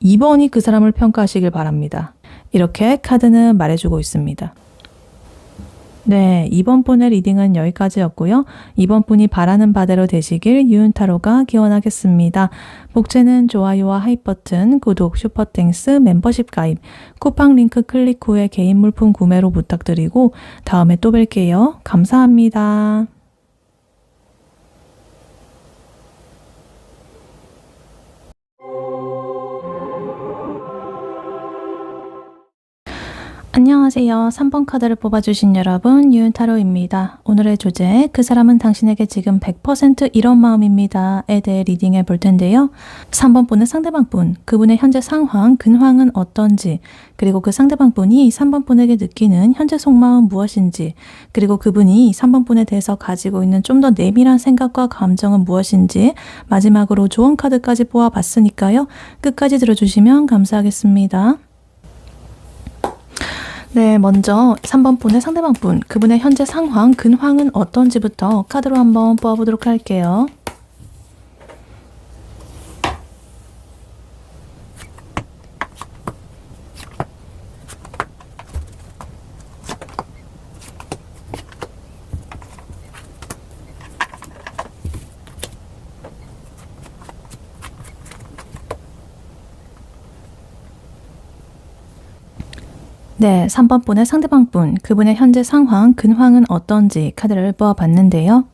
2번이 그 사람을 평가하시길 바랍니다. 이렇게 카드는 말해주고 있습니다. 네, 이번 분의 리딩은 여기까지였고요. 이번 분이 바라는 바대로 되시길 유은타로가 기원하겠습니다. 복제는 좋아요와 하이 버튼, 구독, 슈퍼땡스, 멤버십 가입, 쿠팡 링크 클릭 후에 개인 물품 구매로 부탁드리고 다음에 또 뵐게요. 감사합니다. 안녕하세요. 3번 카드를 뽑아주신 여러분, 유은타로입니다. 오늘의 주제, 그 사람은 당신에게 지금 100% 이런 마음입니다.에 대해 리딩해 볼 텐데요. 3번 분의 상대방 분, 그분의 현재 상황, 근황은 어떤지, 그리고 그 상대방 분이 3번 분에게 느끼는 현재 속마음 무엇인지, 그리고 그분이 3번 분에 대해서 가지고 있는 좀 더 내밀한 생각과 감정은 무엇인지, 마지막으로 조언 카드까지 뽑아봤으니까요. 끝까지 들어주시면 감사하겠습니다. 네, 먼저 3번 분의 상대방 분, 그분의 현재 상황, 근황은 어떤지부터 카드로 한번 뽑아보도록 할게요. 네, 3번 분의 상대방 분, 그분의 현재 상황, 근황은 어떤지 카드를 뽑아봤는데요.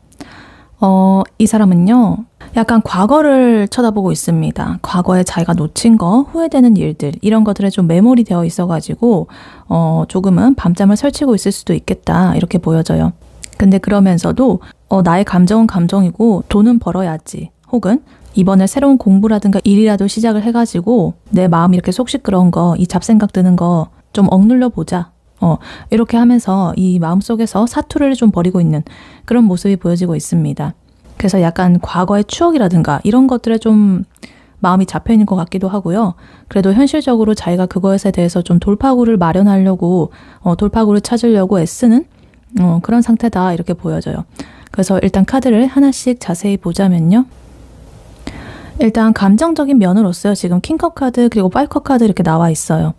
이 사람은요, 약간 과거를 쳐다보고 있습니다. 과거에 자기가 놓친 거, 후회되는 일들, 이런 것들에 좀 메모리 되어 있어가지고, 조금은 밤잠을 설치고 있을 수도 있겠다, 이렇게 보여져요. 근데 그러면서도, 나의 감정은 감정이고, 돈은 벌어야지. 혹은, 이번에 새로운 공부라든가 일이라도 시작을 해가지고, 내 마음이 이렇게 속 시끄러운 거, 이 잡생각 드는 거, 좀 억눌러 보자. 이렇게 하면서 이 마음속에서 사투를 좀 벌이고 있는 그런 모습이 보여지고 있습니다. 그래서 약간 과거의 추억이라든가 이런 것들에 좀 마음이 잡혀 있는 것 같기도 하고요. 그래도 현실적으로 자기가 그것에 대해서 좀 돌파구를 마련하려고 돌파구를 찾으려고 애쓰는 그런 상태다 이렇게 보여져요. 그래서 일단 카드를 하나씩 자세히 보자면요. 일단 감정적인 면으로서요. 지금 킹컵 카드 그리고 파이컵 카드 이렇게 나와 있어요.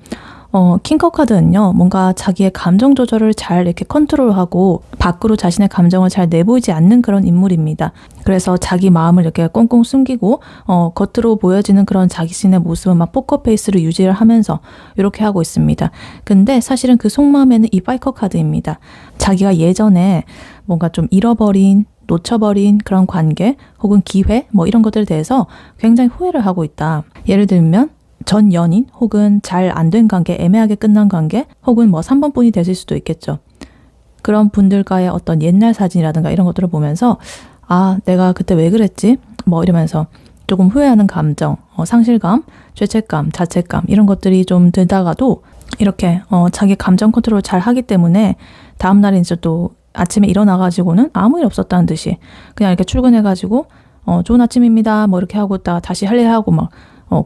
킹컵 카드는요, 뭔가 자기의 감정 조절을 잘 이렇게 컨트롤하고 밖으로 자신의 감정을 잘 내보이지 않는 그런 인물입니다. 그래서 자기 마음을 이렇게 꽁꽁 숨기고 겉으로 보여지는 그런 자신의 모습은 막 포커페이스를 유지를 하면서 이렇게 하고 있습니다. 근데 사실은 그 속마음에는 이 파이컵 카드입니다. 자기가 예전에 뭔가 좀 잃어버린 놓쳐버린 그런 관계 혹은 기회 뭐 이런 것들에 대해서 굉장히 후회를 하고 있다. 예를 들면 전 연인 혹은 잘 안 된 관계, 애매하게 끝난 관계 혹은 뭐 3번 분이 되실 수도 있겠죠. 그런 분들과의 어떤 옛날 사진이라든가 이런 것들을 보면서 아, 내가 그때 왜 그랬지? 뭐 이러면서 조금 후회하는 감정, 상실감, 죄책감, 자책감 이런 것들이 좀 들다가도 이렇게 자기 감정 컨트롤 잘 하기 때문에 다음날에 이제 또 아침에 일어나가지고는 아무 일 없었다는 듯이 그냥 이렇게 출근해가지고 좋은 아침입니다 뭐 이렇게 하고 있다가 다시 할 일 하고 막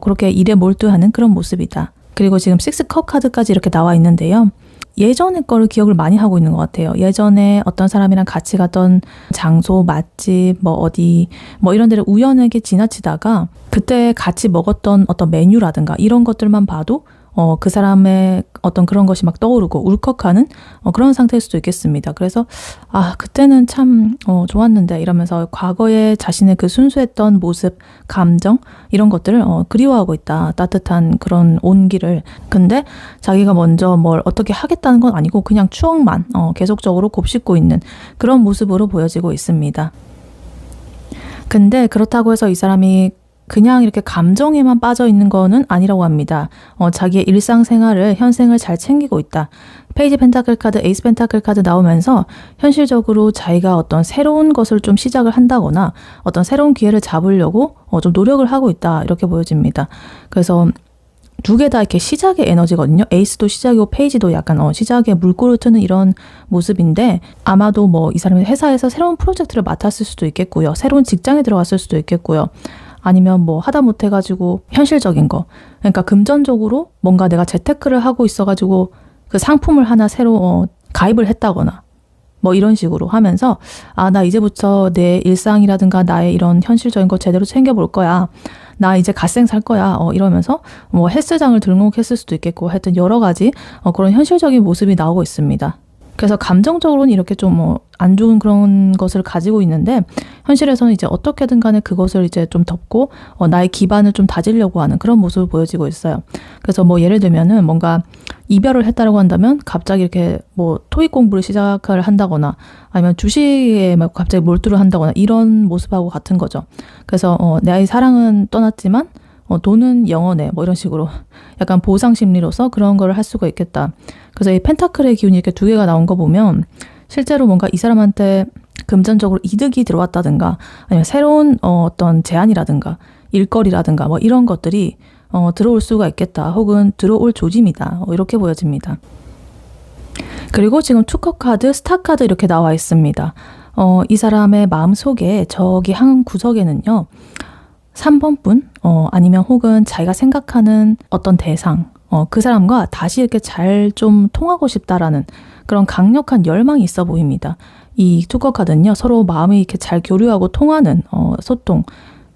그렇게 일에 몰두하는 그런 모습이다. 그리고 지금 6컵 카드까지 이렇게 나와 있는데요. 예전의 거를 기억을 많이 하고 있는 것 같아요. 예전에 어떤 사람이랑 같이 갔던 장소, 맛집, 뭐 어디 뭐 이런 데를 우연하게 지나치다가 그때 같이 먹었던 어떤 메뉴라든가 이런 것들만 봐도 그 사람의 어떤 그런 것이 막 떠오르고 울컥하는 그런 상태일 수도 있겠습니다. 그래서 아 그때는 참 좋았는데 이러면서 과거에 자신의 그 순수했던 모습, 감정 이런 것들을 그리워하고 있다. 따뜻한 그런 온기를. 근데 자기가 먼저 뭘 어떻게 하겠다는 건 아니고 그냥 추억만 계속적으로 곱씹고 있는 그런 모습으로 보여지고 있습니다. 근데 그렇다고 해서 이 사람이 그냥 이렇게 감정에만 빠져 있는 거는 아니라고 합니다. 자기의 일상생활을, 현생을 잘 챙기고 있다. 페이지 펜타클 카드, 에이스 펜타클 카드 나오면서 현실적으로 자기가 어떤 새로운 것을 좀 시작을 한다거나 어떤 새로운 기회를 잡으려고 좀 노력을 하고 있다. 이렇게 보여집니다. 그래서 두 개 다 이렇게 시작의 에너지거든요. 에이스도 시작이고 페이지도 약간 시작에 물꼬를 트는 이런 모습인데 아마도 뭐 이 사람이 회사에서 새로운 프로젝트를 맡았을 수도 있겠고요. 새로운 직장에 들어갔을 수도 있겠고요. 아니면 뭐 하다 못해가지고 현실적인 거. 그러니까 금전적으로 뭔가 내가 재테크를 하고 있어가지고 그 상품을 하나 새로 가입을 했다거나 뭐 이런 식으로 하면서 아, 나 이제부터 내 일상이라든가 나의 이런 현실적인 거 제대로 챙겨볼 거야. 나 이제 갓생 살 거야. 이러면서 뭐 헬스장을 등록했을 수도 있겠고 하여튼 여러 가지 그런 현실적인 모습이 나오고 있습니다. 그래서 감정적으로는 이렇게 좀 안 좋은 그런 것을 가지고 있는데 현실에서는 이제 어떻게든 간에 그것을 이제 좀 덮고 나의 기반을 좀 다지려고 하는 그런 모습을 보여지고 있어요. 그래서 뭐 예를 들면은 뭔가 이별을 했다라고 한다면 갑자기 이렇게 뭐 토익 공부를 시작을 한다거나 아니면 주식에 막 갑자기 몰두를 한다거나 이런 모습하고 같은 거죠. 그래서 나의 사랑은 떠났지만 돈은 영원해. 뭐 이런 식으로 약간 보상 심리로서 그런 걸 할 수가 있겠다. 그래서 이 펜타클의 기운이 이렇게 두 개가 나온 거 보면 실제로 뭔가 이 사람한테 금전적으로 이득이 들어왔다든가 아니면 새로운 어떤 제안이라든가 일거리라든가 뭐 이런 것들이 들어올 수가 있겠다. 혹은 들어올 조짐이다. 이렇게 보여집니다. 그리고 지금 투컵 카드, 스타 카드 이렇게 나와 있습니다. 이 사람의 마음속에 저기 한 구석에는요. 3번 분 아니면 혹은 자기가 생각하는 어떤 대상 그 사람과 다시 이렇게 잘 좀 통하고 싶다라는 그런 강력한 열망이 있어 보입니다. 이 투컵 카드는요. 서로 마음이 이렇게 잘 교류하고 통하는 소통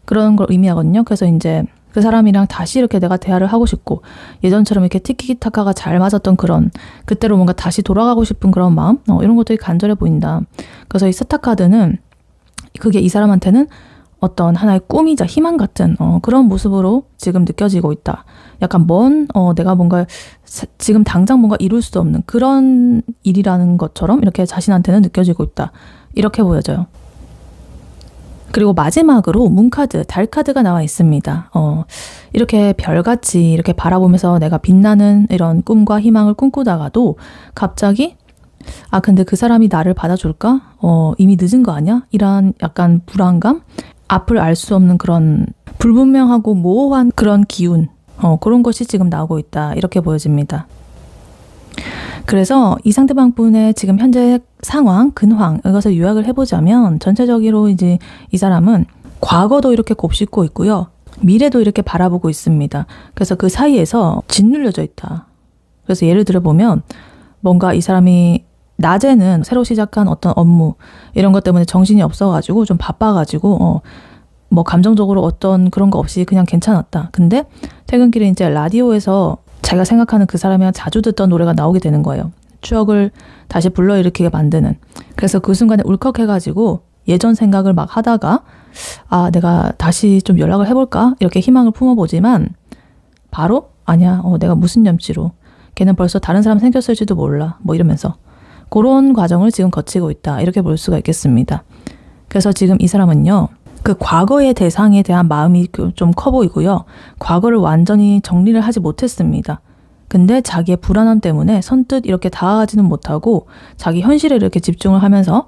그런 걸 의미하거든요. 그래서 이제 그 사람이랑 다시 이렇게 내가 대화를 하고 싶고 예전처럼 이렇게 티키타카가 잘 맞았던 그런 그때로 뭔가 다시 돌아가고 싶은 그런 마음 이런 것들이 간절해 보인다. 그래서 이 스타 카드는 그게 이 사람한테는 어떤 하나의 꿈이자 희망 같은 그런 모습으로 지금 느껴지고 있다. 약간 내가 뭔가 지금 당장 뭔가 이룰 수도 없는 그런 일이라는 것처럼 이렇게 자신한테는 느껴지고 있다. 이렇게 보여져요. 그리고 마지막으로 문카드, 달카드가 나와 있습니다. 이렇게 별같이 이렇게 바라보면서 내가 빛나는 이런 꿈과 희망을 꿈꾸다가도 갑자기 근데 그 사람이 나를 받아줄까? 이미 늦은 거 아니야? 이런 약간 불안감? 앞을 알 수 없는 그런 불분명하고 모호한 그런 기운 그런 것이 지금 나오고 있다. 이렇게 보여집니다. 그래서 이 상대방 분의 지금 현재 상황, 근황 이것을 요약을 해보자면 전체적으로 이제 이 사람은 과거도 이렇게 곱씹고 있고요. 미래도 이렇게 바라보고 있습니다. 그래서 그 사이에서 짓눌려져 있다. 그래서 예를 들어 보면 뭔가 이 사람이 낮에는 새로 시작한 어떤 업무 이런 것 때문에 정신이 없어가지고 좀 바빠가지고 뭐 감정적으로 어떤 그런 거 없이 그냥 괜찮았다. 근데 퇴근길에 이제 라디오에서 자기가 생각하는 그 사람이랑 자주 듣던 노래가 나오게 되는 거예요. 추억을 다시 불러일으키게 만드는. 그래서 그 순간에 울컥해가지고 예전 생각을 막 하다가 내가 다시 좀 연락을 해볼까? 이렇게 희망을 품어보지만 바로 아니야. 내가 무슨 염치로. 걔는 벌써 다른 사람 생겼을지도 몰라. 뭐 이러면서 그런 과정을 지금 거치고 있다. 이렇게 볼 수가 있겠습니다. 그래서 지금 이 사람은요. 그 과거의 대상에 대한 마음이 좀 커 보이고요. 과거를 완전히 정리를 하지 못했습니다. 근데 자기의 불안함 때문에 선뜻 이렇게 다가가지는 못하고 자기 현실에 이렇게 집중을 하면서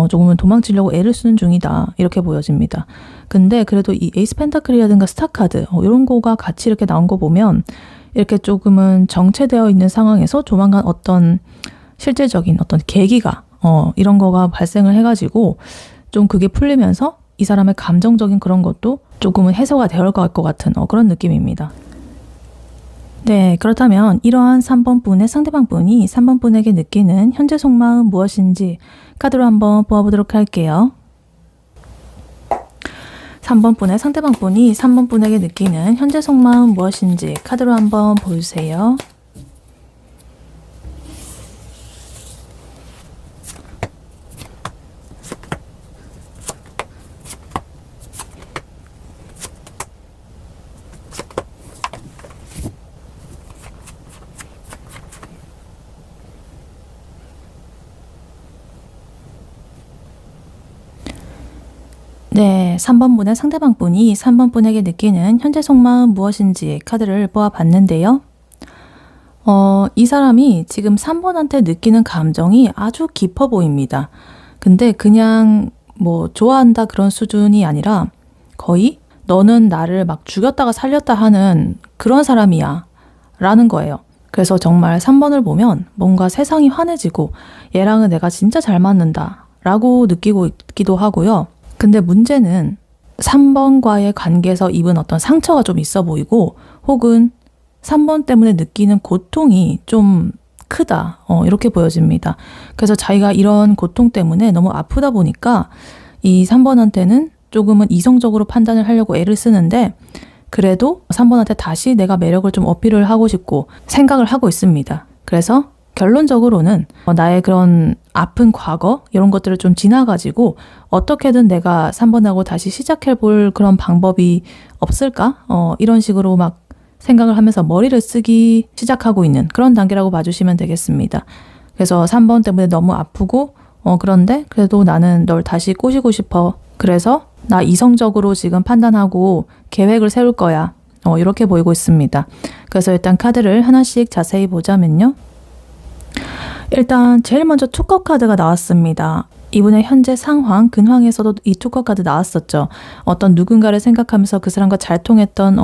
조금은 도망치려고 애를 쓰는 중이다. 이렇게 보여집니다. 근데 그래도 이 에이스 펜타클이라든가 스타 카드 이런 거가 같이 이렇게 나온 거 보면 이렇게 조금은 정체되어 있는 상황에서 조만간 어떤 실질적인 어떤 계기가 이런 거가 발생을 해가지고 좀 그게 풀리면서 이 사람의 감정적인 그런 것도 조금은 해소가 되어 갈 것 같은 그런 느낌입니다. 네, 그렇다면 이러한 3번 분의 상대방 분이 3번 분에게 느끼는 현재 속마음 무엇인지 카드로 한번 보아보도록 할게요. 3번 분의 상대방 분이 3번 분에게 느끼는 현재 속마음 무엇인지 카드로 한번 보여주세요. 네, 3번 분의 상대방 분이 3번 분에게 느끼는 현재 속마음 무엇인지 카드를 보아봤는데요. 이 사람이 지금 3번한테 느끼는 감정이 아주 깊어 보입니다. 근데 그냥 뭐 좋아한다 그런 수준이 아니라 거의 너는 나를 막 죽였다가 살렸다 하는 그런 사람이야 라는 거예요. 그래서 정말 3번을 보면 뭔가 세상이 환해지고 얘랑은 내가 진짜 잘 맞는다 라고 느끼고 있기도 하고요. 근데 문제는 3번과의 관계에서 입은 어떤 상처가 좀 있어 보이고 혹은 3번 때문에 느끼는 고통이 좀 크다. 이렇게 보여집니다. 그래서 자기가 이런 고통 때문에 너무 아프다 보니까 이 3번한테는 조금은 이성적으로 판단을 하려고 애를 쓰는데 그래도 3번한테 다시 내가 매력을 좀 어필을 하고 싶고 생각을 하고 있습니다. 그래서 결론적으로는 나의 그런 아픈 과거 이런 것들을 좀 지나가지고 어떻게든 내가 3번하고 다시 시작해볼 그런 방법이 없을까? 이런 식으로 막 생각을 하면서 머리를 쓰기 시작하고 있는 그런 단계라고 봐주시면 되겠습니다. 그래서 3번 때문에 너무 아프고 그런데 그래도 나는 널 다시 꼬시고 싶어. 그래서 나 이성적으로 지금 판단하고 계획을 세울 거야. 이렇게 보이고 있습니다. 그래서 일단 카드를 하나씩 자세히 보자면요. 일단 제일 먼저 투컵 카드가 나왔습니다. 이분의 현재 상황, 근황에서도 이 투컵 카드 나왔었죠. 어떤 누군가를 생각하면서 그 사람과 잘 통했던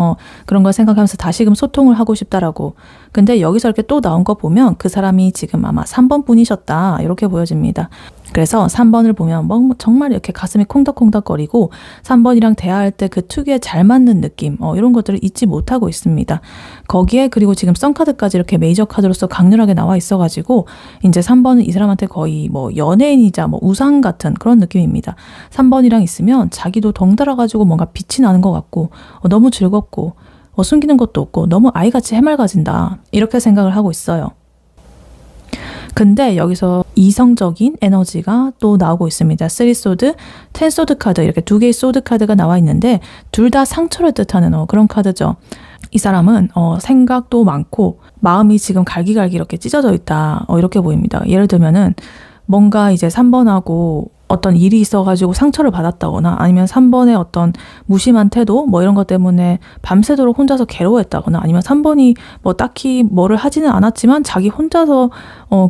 그런 걸 생각하면서 다시금 소통을 하고 싶다라고. 근데 여기서 이렇게 또 나온 거 보면 그 사람이 지금 아마 3번 분이셨다 이렇게 보여집니다. 그래서 3번을 보면 뭐 정말 이렇게 가슴이 콩닥콩닥거리고 3번이랑 대화할 때 그 특유의 잘 맞는 느낌 이런 것들을 잊지 못하고 있습니다. 거기에 그리고 지금 썬카드까지 이렇게 메이저 카드로서 강렬하게 나와 있어가지고 이제 3번은 이 사람한테 거의 뭐 연예인이자 뭐 우상 같은 그런 느낌입니다. 3번이랑 있으면 자기도 덩달아가지고 뭔가 빛이 나는 것 같고 너무 즐겁고 숨기는 것도 없고 너무 아이같이 해맑아진다 이렇게 생각을 하고 있어요. 근데 여기서 이성적인 에너지가 또 나오고 있습니다. 3소드, 10소드 카드 이렇게 두 개의 소드 카드가 나와 있는데 둘 다 상처를 뜻하는 그런 카드죠. 이 사람은 생각도 많고 마음이 지금 갈기갈기 이렇게 찢어져 있다 이렇게 보입니다. 예를 들면은 뭔가 이제 3번하고 어떤 일이 있어가지고 상처를 받았다거나 아니면 3번의 어떤 무심한 태도 뭐 이런 것 때문에 밤새도록 혼자서 괴로워했다거나 아니면 3번이 뭐 딱히 뭐를 하지는 않았지만 자기 혼자서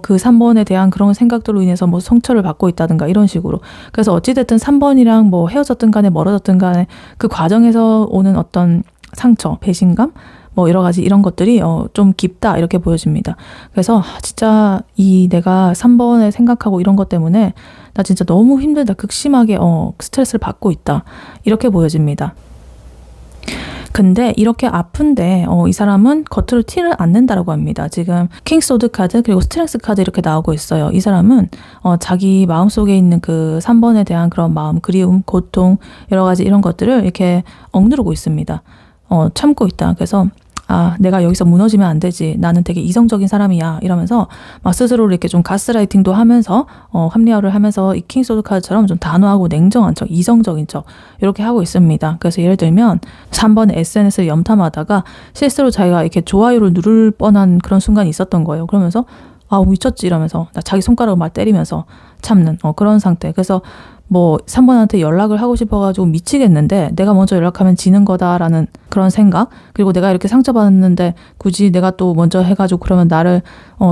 그 3번에 대한 그런 생각들로 인해서 뭐 상처를 받고 있다든가 이런 식으로. 그래서 어찌됐든 3번이랑 뭐 헤어졌든 간에 멀어졌든 간에 그 과정에서 오는 어떤 상처, 배신감 뭐 여러 가지 이런 것들이 좀 깊다 이렇게 보여집니다. 그래서 진짜 내가 3번을 생각하고 이런 것 때문에 나 진짜 너무 힘들다. 극심하게 스트레스를 받고 있다. 이렇게 보여집니다. 근데 이렇게 아픈데 이 사람은 겉으로 티를 안 낸다라고 합니다. 지금 킹소드 카드 그리고 스트렝스 카드 이렇게 나오고 있어요. 이 사람은 자기 마음속에 있는 그 3번에 대한 그런 마음, 그리움, 고통 여러 가지 이런 것들을 이렇게 억누르고 있습니다. 참고 있다. 그래서 내가 여기서 무너지면 안 되지. 나는 되게 이성적인 사람이야. 이러면서 막 스스로를 이렇게 좀 가스라이팅도 하면서 합리화를 하면서 이 킹소드 카드처럼 좀 단호하고 냉정한 척, 이성적인 척 이렇게 하고 있습니다. 그래서 예를 들면 3번 SNS를 염탐하다가 실수로 자기가 이렇게 좋아요를 누를 뻔한 그런 순간이 있었던 거예요. 그러면서 미쳤지 이러면서 자기 손가락을 막 때리면서 참는 그런 상태. 그래서 뭐 3번한테 연락을 하고 싶어가지고 미치겠는데 내가 먼저 연락하면 지는 거다라는 그런 생각, 그리고 내가 이렇게 상처받았는데 굳이 내가 또 먼저 해가지고 그러면 나를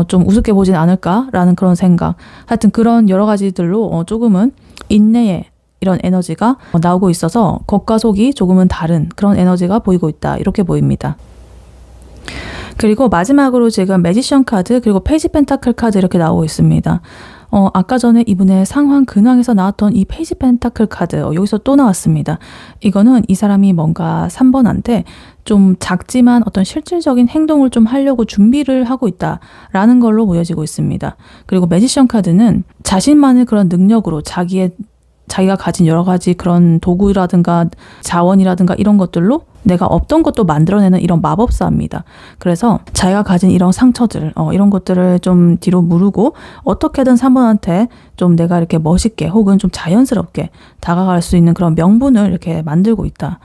좀 우습게 보진 않을까라는 그런 생각, 하여튼 그런 여러 가지들로 조금은 인내의 이런 에너지가 나오고 있어서 겉과 속이 조금은 다른 그런 에너지가 보이고 있다 이렇게 보입니다. 그리고 마지막으로 지금 매지션 카드 그리고 페이지 펜타클 카드 이렇게 나오고 있습니다. 아까 전에 이분의 상황 근황에서 나왔던 이 페이지 펜타클 카드 여기서 또 나왔습니다. 이거는 이 사람이 뭔가 3번한테 좀 작지만 어떤 실질적인 행동을 좀 하려고 준비를 하고 있다라는 걸로 보여지고 있습니다. 그리고 매지션 카드는 자신만의 그런 능력으로 자기가 가진 여러 가지 그런 도구라든가 자원이라든가 이런 것들로 내가 없던 것도 만들어내는 이런 마법사입니다. 그래서 자기가 가진 이런 상처들, 이런 것들을 좀 뒤로 무르고 어떻게든 3번한테 좀 내가 이렇게 멋있게 혹은 좀 자연스럽게 다가갈 수 있는 그런 명분을 이렇게 만들고 있다.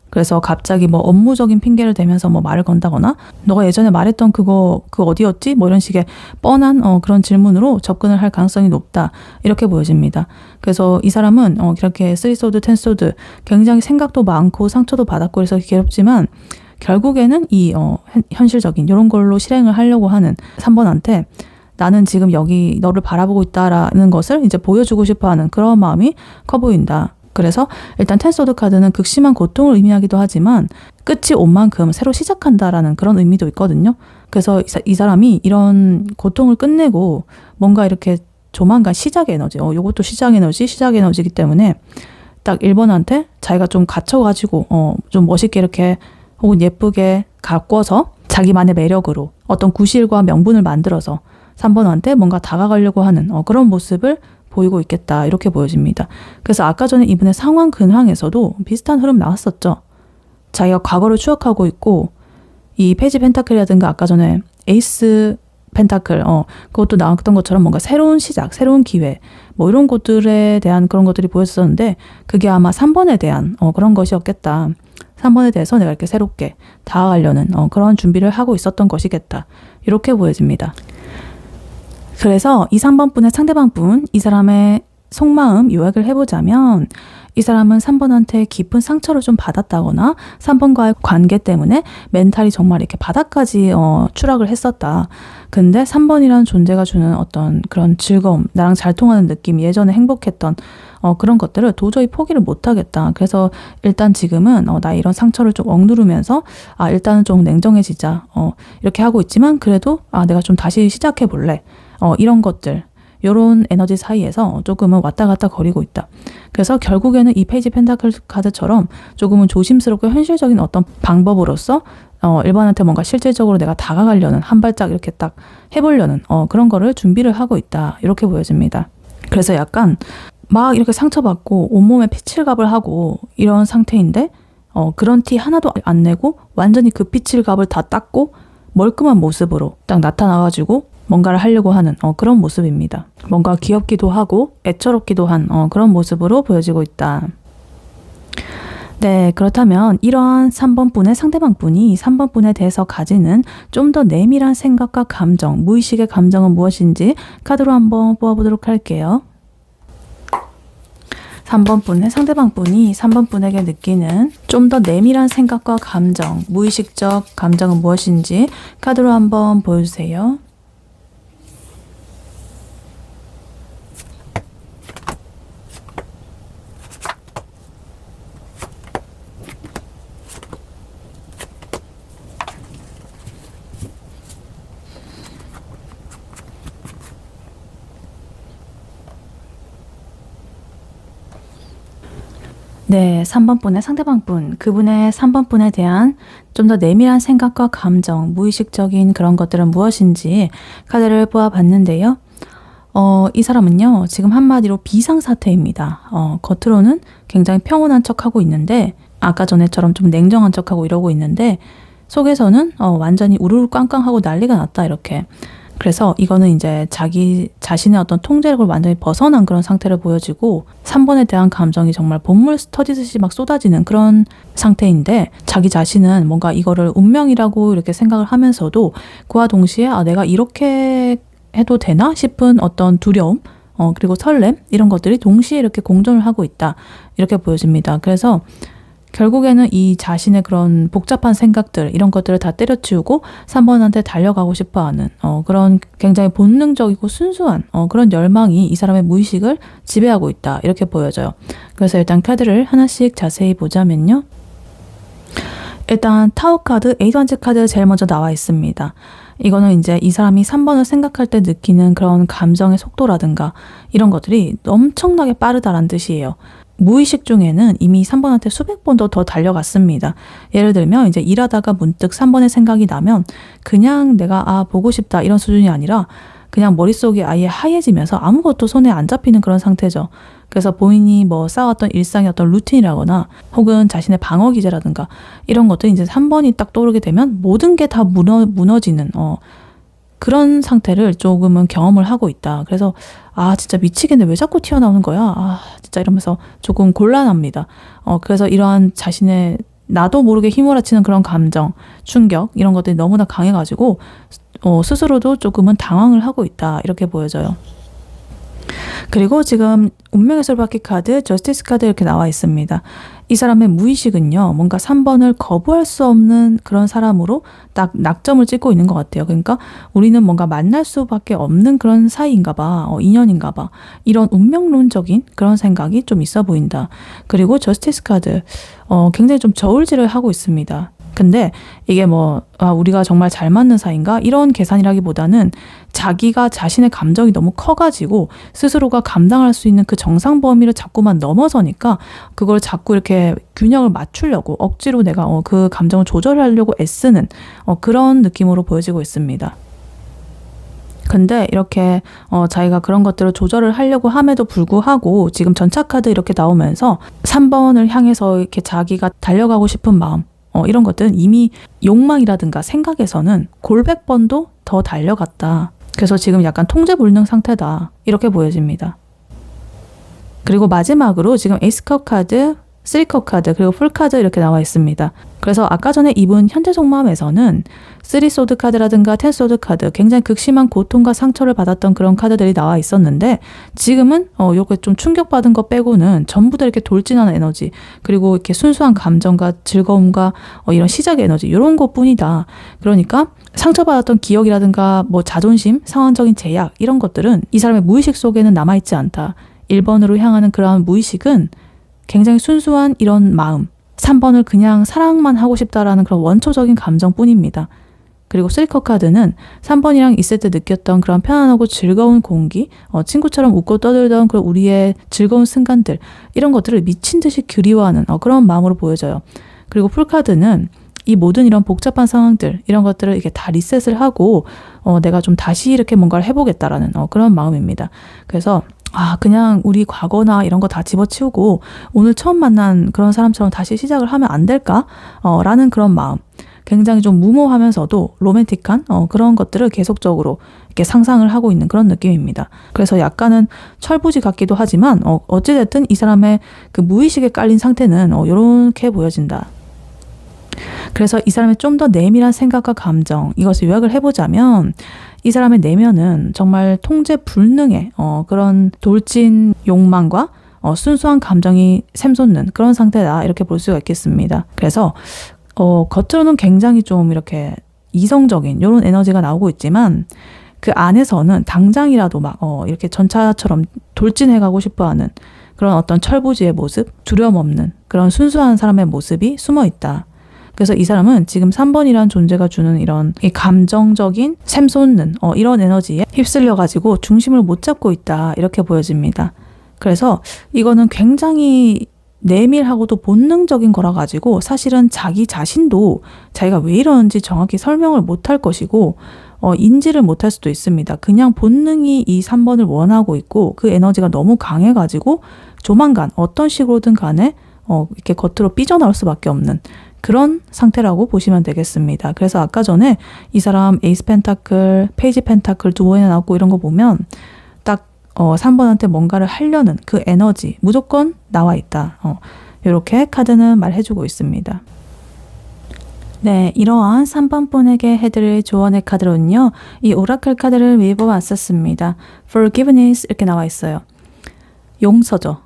그래서 갑자기 뭐 업무적인 핑계를 대면서 뭐 말을 건다거나 너가 예전에 말했던 그거 어디였지? 뭐 이런 식의 뻔한 그런 질문으로 접근을 할 가능성이 높다. 이렇게 보여집니다. 그래서 이 사람은 이렇게 3소드, 10소드 굉장히 생각도 많고 상처도 받았고 그래서 괴롭지만 결국에는 이 현실적인 이런 걸로 실행을 하려고 하는 3번한테 나는 지금 여기 너를 바라보고 있다라는 것을 이제 보여주고 싶어하는 그런 마음이 커 보인다. 그래서 일단 10소드 카드는 극심한 고통을 의미하기도 하지만 끝이 온 만큼 새로 시작한다라는 그런 의미도 있거든요. 그래서 이 사람이 이런 고통을 끝내고 뭔가 이렇게 조만간 시작의 에너지, 요것도 시작 에너지이기 때문에 딱 1번한테 자기가 좀 갇혀가지고 좀 멋있게 이렇게 혹은 예쁘게 가꿔서 자기만의 매력으로 어떤 구실과 명분을 만들어서 3번한테 뭔가 다가가려고 하는 그런 모습을 보이고 있겠다 이렇게 보여집니다. 그래서 아까 전에 이분의 상황 근황에서도 비슷한 흐름 나왔었죠. 자기가 과거를 추억하고 있고 이 페이지 펜타클이라든가 아까 전에 에이스 펜타클 그것도 나왔던 것처럼 뭔가 새로운 시작, 새로운 기회 뭐 이런 것들에 대한 그런 것들이 보였었는데 그게 아마 3번에 대한 그런 것이었겠다. 3번에 대해서 내가 이렇게 새롭게 다가가려는 그런 준비를 하고 있었던 것이겠다. 이렇게 보여집니다. 그래서 이 3번 분의 상대방 분, 이 사람의 속마음 요약을 해보자면 이 사람은 3번한테 깊은 상처를 좀 받았다거나 3번과의 관계 때문에 멘탈이 정말 이렇게 바닥까지 추락을 했었다. 근데 3번이라는 존재가 주는 어떤 그런 즐거움, 나랑 잘 통하는 느낌, 예전에 행복했던 그런 것들을 도저히 포기를 못하겠다. 그래서 일단 지금은 나 이런 상처를 좀 억누르면서 일단은 좀 냉정해지자. 이렇게 하고 있지만 그래도 내가 좀 다시 시작해 볼래. 이런 것들. 요런 에너지 사이에서 조금은 왔다 갔다 거리고 있다. 그래서 결국에는 이 페이지 펜타클 카드처럼 조금은 조심스럽고 현실적인 어떤 방법으로서 1번한테 뭔가 실질적으로 내가 다가가려는 한 발짝 이렇게 딱 해보려는 그런 거를 준비를 하고 있다. 이렇게 보여집니다. 그래서 약간 막 이렇게 상처받고 온몸에 피칠갑을 하고 이런 상태인데 그런 티 하나도 안 내고 완전히 그 피칠갑을 다 닦고 멀끔한 모습으로 딱 나타나가지고 뭔가를 하려고 하는 그런 모습입니다. 뭔가 귀엽기도 하고 애처롭기도 한 그런 모습으로 보여지고 있다. 네, 그렇다면 이러한 3번 분의 상대방 분이 3번 분에 대해서 가지는 좀 더 내밀한 생각과 감정, 무의식의 감정은 무엇인지 카드로 한번 뽑아보도록 할게요. 3번 분의 상대방 분이 3번 분에게 느끼는 좀 더 내밀한 생각과 감정, 무의식적 감정은 무엇인지 카드로 한번 보여주세요. 네, 3번 분의 상대방 분, 그분의 3번 분에 대한 좀 더 내밀한 생각과 감정, 무의식적인 그런 것들은 무엇인지 카드를 뽑아봤는데요. 이 사람은요, 지금 한마디로 비상사태입니다. 겉으로는 굉장히 평온한 척하고 있는데, 아까 전에처럼 좀 냉정한 척하고 이러고 있는데, 속에서는 완전히 우르르 꽝꽝하고 난리가 났다, 이렇게. 그래서 이거는 이제 자기 자신의 어떤 통제력을 완전히 벗어난 그런 상태를 보여지고 3번에 대한 감정이 정말 본물 터지듯이 막 쏟아지는 그런 상태인데 자기 자신은 뭔가 이거를 운명이라고 이렇게 생각을 하면서도 그와 동시에 내가 이렇게 해도 되나 싶은 어떤 두려움 그리고 설렘 이런 것들이 동시에 이렇게 공존을 하고 있다 이렇게 보여집니다. 그래서 결국에는 이 자신의 그런 복잡한 생각들 이런 것들을 다 때려치우고 3번한테 달려가고 싶어하는 그런 굉장히 본능적이고 순수한 그런 열망이 이 사람의 무의식을 지배하고 있다 이렇게 보여져요. 그래서 일단 카드를 하나씩 자세히 보자면요. 일단 타워 카드, 에이드원즈 카드 제일 먼저 나와 있습니다. 이거는 이제 이 사람이 3번을 생각할 때 느끼는 그런 감정의 속도라든가 이런 것들이 엄청나게 빠르다라는 뜻이에요. 무의식 중에는 이미 3번한테 수백 번도 더 달려갔습니다. 예를 들면 이제 일하다가 문득 3번의 생각이 나면 그냥 내가 보고 싶다 이런 수준이 아니라 그냥 머릿속이 아예 하얘지면서 아무것도 손에 안 잡히는 그런 상태죠. 그래서 본인이 뭐 쌓았던 일상의 어떤 루틴이라거나 혹은 자신의 방어 기제라든가 이런 것들이 이제 3번이 딱 떠오르게 되면 모든 게 다 무너지는 그런 상태를 조금은 경험을 하고 있다. 그래서 진짜 미치겠네. 왜 자꾸 튀어나오는 거야? 진짜 이러면서 조금 곤란합니다. 그래서 이러한 자신의 나도 모르게 휘몰아치는 그런 감정, 충격 이런 것들이 너무나 강해가지고 스스로도 조금은 당황을 하고 있다. 이렇게 보여져요. 그리고 지금 운명의 솔바퀴 카드, 저스티스 카드 이렇게 나와 있습니다. 이 사람의 무의식은요, 뭔가 3번을 거부할 수 없는 그런 사람으로 딱 낙점을 찍고 있는 것 같아요. 그러니까 우리는 뭔가 만날 수밖에 없는 그런 사이인가 봐, 인연인가 봐. 이런 운명론적인 그런 생각이 좀 있어 보인다. 그리고 저스티스 카드, 굉장히 좀 저울질을 하고 있습니다. 근데 이게 우리가 정말 잘 맞는 사이인가? 이런 계산이라기보다는 자기가 자신의 감정이 너무 커가지고 스스로가 감당할 수 있는 그 정상 범위를 자꾸만 넘어서니까 그걸 자꾸 이렇게 균형을 맞추려고 억지로 내가 그 감정을 조절하려고 애쓰는 그런 느낌으로 보여지고 있습니다. 근데 이렇게 자기가 그런 것들을 조절을 하려고 함에도 불구하고 지금 전차 카드 이렇게 나오면서 3번을 향해서 이렇게 자기가 달려가고 싶은 마음 이런 것들은 이미 욕망이라든가 생각에서는 골백 번도 더 달려갔다. 그래서 지금 약간 통제불능 상태다. 이렇게 보여집니다. 그리고 마지막으로 지금 에이스컵 카드, 3컵 카드 그리고 풀 카드 이렇게 나와 있습니다. 그래서 아까 전에 입은 현재 속마음에서는 3소드 카드라든가 10소드 카드 굉장히 극심한 고통과 상처를 받았던 그런 카드들이 나와 있었는데 지금은 요게 좀 충격받은 거 빼고는 전부 다 이렇게 돌진하는 에너지 그리고 이렇게 순수한 감정과 즐거움과 이런 시작의 에너지 이런 것뿐이다. 그러니까 상처받았던 기억이라든가 뭐 자존심, 상황적인 제약 이런 것들은 이 사람의 무의식 속에는 남아있지 않다. 1번으로 향하는 그러한 무의식은 굉장히 순수한 이런 마음 3번을 그냥 사랑만 하고 싶다라는 그런 원초적인 감정뿐입니다. 그리고 3컵 카드는 3번이랑 있을 때 느꼈던 그런 편안하고 즐거운 공기, 친구처럼 웃고 떠들던 그런 우리의 즐거운 순간들 이런 것들을 미친 듯이 그리워하는 그런 마음으로 보여져요. 그리고 풀카드는 이 모든 이런 복잡한 상황들 이런 것들을 이렇게 다 리셋을 하고 내가 좀 다시 이렇게 뭔가를 해보겠다라는 그런 마음입니다. 그래서 그냥 우리 과거나 이런 거 다 집어치우고 오늘 처음 만난 그런 사람처럼 다시 시작을 하면 안 될까? 라는 그런 마음. 굉장히 좀 무모하면서도 로맨틱한 그런 것들을 계속적으로 이렇게 상상을 하고 있는 그런 느낌입니다. 그래서 약간은 철부지 같기도 하지만 어찌됐든 이 사람의 그 무의식에 깔린 상태는 이렇게 보여진다. 그래서 이 사람의 좀 더 내밀한 생각과 감정 이것을 요약을 해보자면 이 사람의 내면은 정말 통제 불능의 그런 돌진 욕망과 순수한 감정이 샘솟는 그런 상태다 이렇게 볼 수가 있겠습니다. 그래서 겉으로는 굉장히 좀 이렇게 이성적인 이런 에너지가 나오고 있지만 그 안에서는 당장이라도 막 이렇게 전차처럼 돌진해가고 싶어하는 그런 어떤 철부지의 모습, 두려움 없는 그런 순수한 사람의 모습이 숨어 있다. 그래서 이 사람은 지금 3번이라는 존재가 주는 이런 감정적인 샘솟는 이런 에너지에 휩쓸려가지고 중심을 못 잡고 있다 이렇게 보여집니다. 그래서 이거는 굉장히 내밀하고도 본능적인 거라 가지고 사실은 자기 자신도 자기가 왜 이러는지 정확히 설명을 못할 것이고 인지를 못할 수도 있습니다. 그냥 본능이 이 3번을 원하고 있고 그 에너지가 너무 강해가지고 조만간 어떤 식으로든 간에 이렇게 겉으로 삐져나올 수밖에 없는 그런 상태라고 보시면 되겠습니다. 그래서 아까 전에 이 사람 에이스 펜타클, 페이지 펜타클 2번이나 나왔고 이런 거 보면 딱 3번한테 뭔가를 하려는 그 에너지 무조건 나와 있다. 이렇게 카드는 말해주고 있습니다. 네, 이러한 3번 분에게 해드릴 조언의 카드로는요. 이 오라클 카드를 위입어왔었습니다. Forgiveness 이렇게 나와 있어요. 용서죠.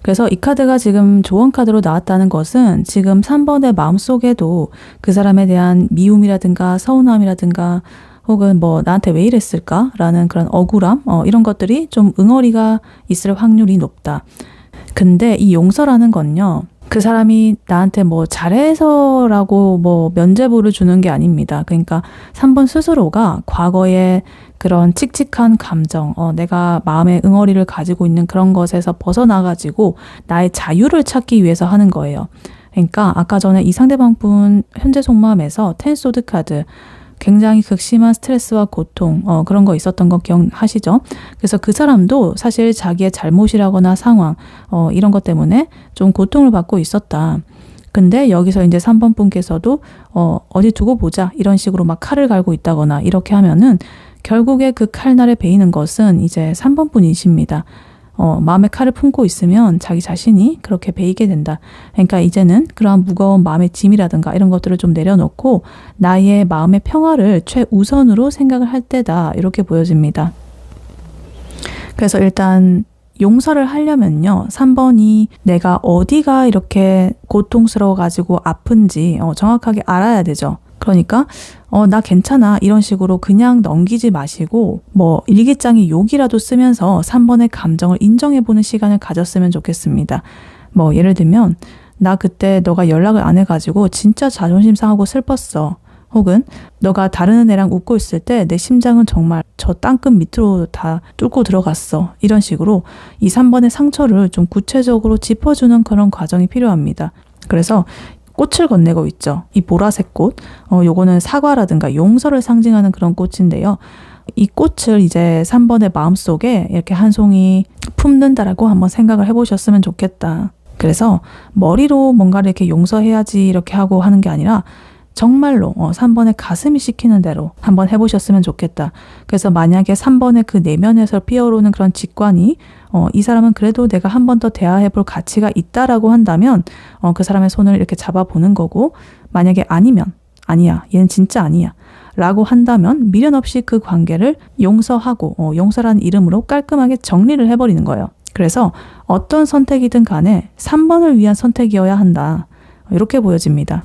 그래서 이 카드가 지금 조언 카드로 나왔다는 것은 지금 3번의 마음속에도 그 사람에 대한 미움이라든가 서운함이라든가 혹은 뭐 나한테 왜 이랬을까? 라는 그런 억울함 이런 것들이 좀 응어리가 있을 확률이 높다. 근데 이 용서라는 건요. 그 사람이 나한테 뭐 잘해서라고 뭐 면죄부를 주는 게 아닙니다. 그러니까 3번 스스로가 과거에 그런 칙칙한 감정, 내가 마음의 응어리를 가지고 있는 그런 것에서 벗어나가지고 나의 자유를 찾기 위해서 하는 거예요. 그러니까 아까 전에 이 상대방 분 현재 속마음에서 10소드 카드 굉장히 극심한 스트레스와 고통 그런 거 있었던 거 기억하시죠? 그래서 그 사람도 사실 자기의 잘못이라거나 상황 이런 것 때문에 좀 고통을 받고 있었다. 근데 여기서 이제 3번 분께서도 어디 두고 보자 이런 식으로 막 칼을 갈고 있다거나 이렇게 하면은 결국에 그 칼날에 베이는 것은 이제 3번 분이십니다. 마음에 칼을 품고 있으면 자기 자신이 그렇게 베이게 된다. 그러니까 이제는 그러한 무거운 마음의 짐이라든가 이런 것들을 좀 내려놓고 나의 마음의 평화를 최우선으로 생각을 할 때다. 이렇게 보여집니다. 그래서 일단 용서를 하려면요. 3번이 내가 어디가 이렇게 고통스러워가지고 아픈지 정확하게 알아야 되죠. 그러니까 나 괜찮아 이런 식으로 그냥 넘기지 마시고 뭐 일기장에 욕이라도 쓰면서 3번의 감정을 인정해보는 시간을 가졌으면 좋겠습니다. 뭐 예를 들면 나 그때 너가 연락을 안 해가지고 진짜 자존심 상하고 슬펐어. 혹은 너가 다른 애랑 웃고 있을 때 내 심장은 정말 저 땅끝 밑으로 다 뚫고 들어갔어. 이런 식으로 이 3번의 상처를 좀 구체적으로 짚어주는 그런 과정이 필요합니다. 그래서 꽃을 건네고 있죠. 이 보라색 꽃, 요거는 사과라든가 용서를 상징하는 그런 꽃인데요. 이 꽃을 이제 3번의 마음속에 이렇게 한 송이 품는다라고 한번 생각을 해보셨으면 좋겠다. 그래서 머리로 뭔가를 이렇게 용서해야지 이렇게 하고 하는 게 아니라 정말로 3번의 가슴이 시키는 대로 한번 해보셨으면 좋겠다. 그래서 만약에 3번의 그 내면에서 피어오르는 그런 직관이 이 사람은 그래도 내가 한 번 더 대화해볼 가치가 있다라고 한다면 그 사람의 손을 이렇게 잡아보는 거고, 만약에 아니면 아니야, 얘는 진짜 아니야 라고 한다면 미련 없이 그 관계를 용서하고 용서라는 이름으로 깔끔하게 정리를 해버리는 거예요. 그래서 어떤 선택이든 간에 3번을 위한 선택이어야 한다, 이렇게 보여집니다.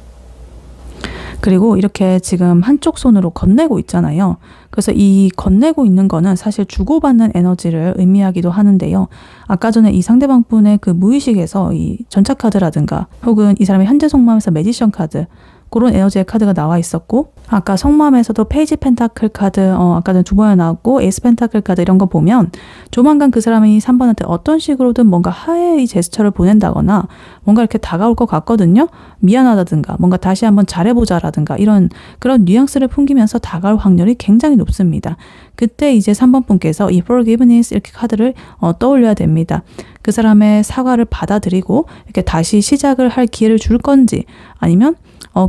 그리고 이렇게 지금 한쪽 손으로 건네고 있잖아요. 그래서 이 건네고 있는 거는 사실 주고받는 에너지를 의미하기도 하는데요. 아까 전에 이 상대방 분의 그 무의식에서 이 전차카드라든가 혹은 이 사람의 현재 속마음에서 매지션 카드, 그런 에너지의 카드가 나와 있었고, 아까 속마음에서도 페이지 펜타클 카드, 아까 전에 2번에 나왔고 에이스 펜타클 카드, 이런 거 보면 조만간 그 사람이 3번한테 어떤 식으로든 뭔가 하해의 제스처를 보낸다거나 뭔가 이렇게 다가올 것 같거든요. 미안하다든가 뭔가 다시 한번 잘해보자라든가 이런 그런 뉘앙스를 풍기면서 다가올 확률이 굉장히 높습니다. 그때 이제 3번 분께서 이 forgiveness 이렇게 카드를 떠올려야 됩니다. 그 사람의 사과를 받아들이고 이렇게 다시 시작을 할 기회를 줄 건지, 아니면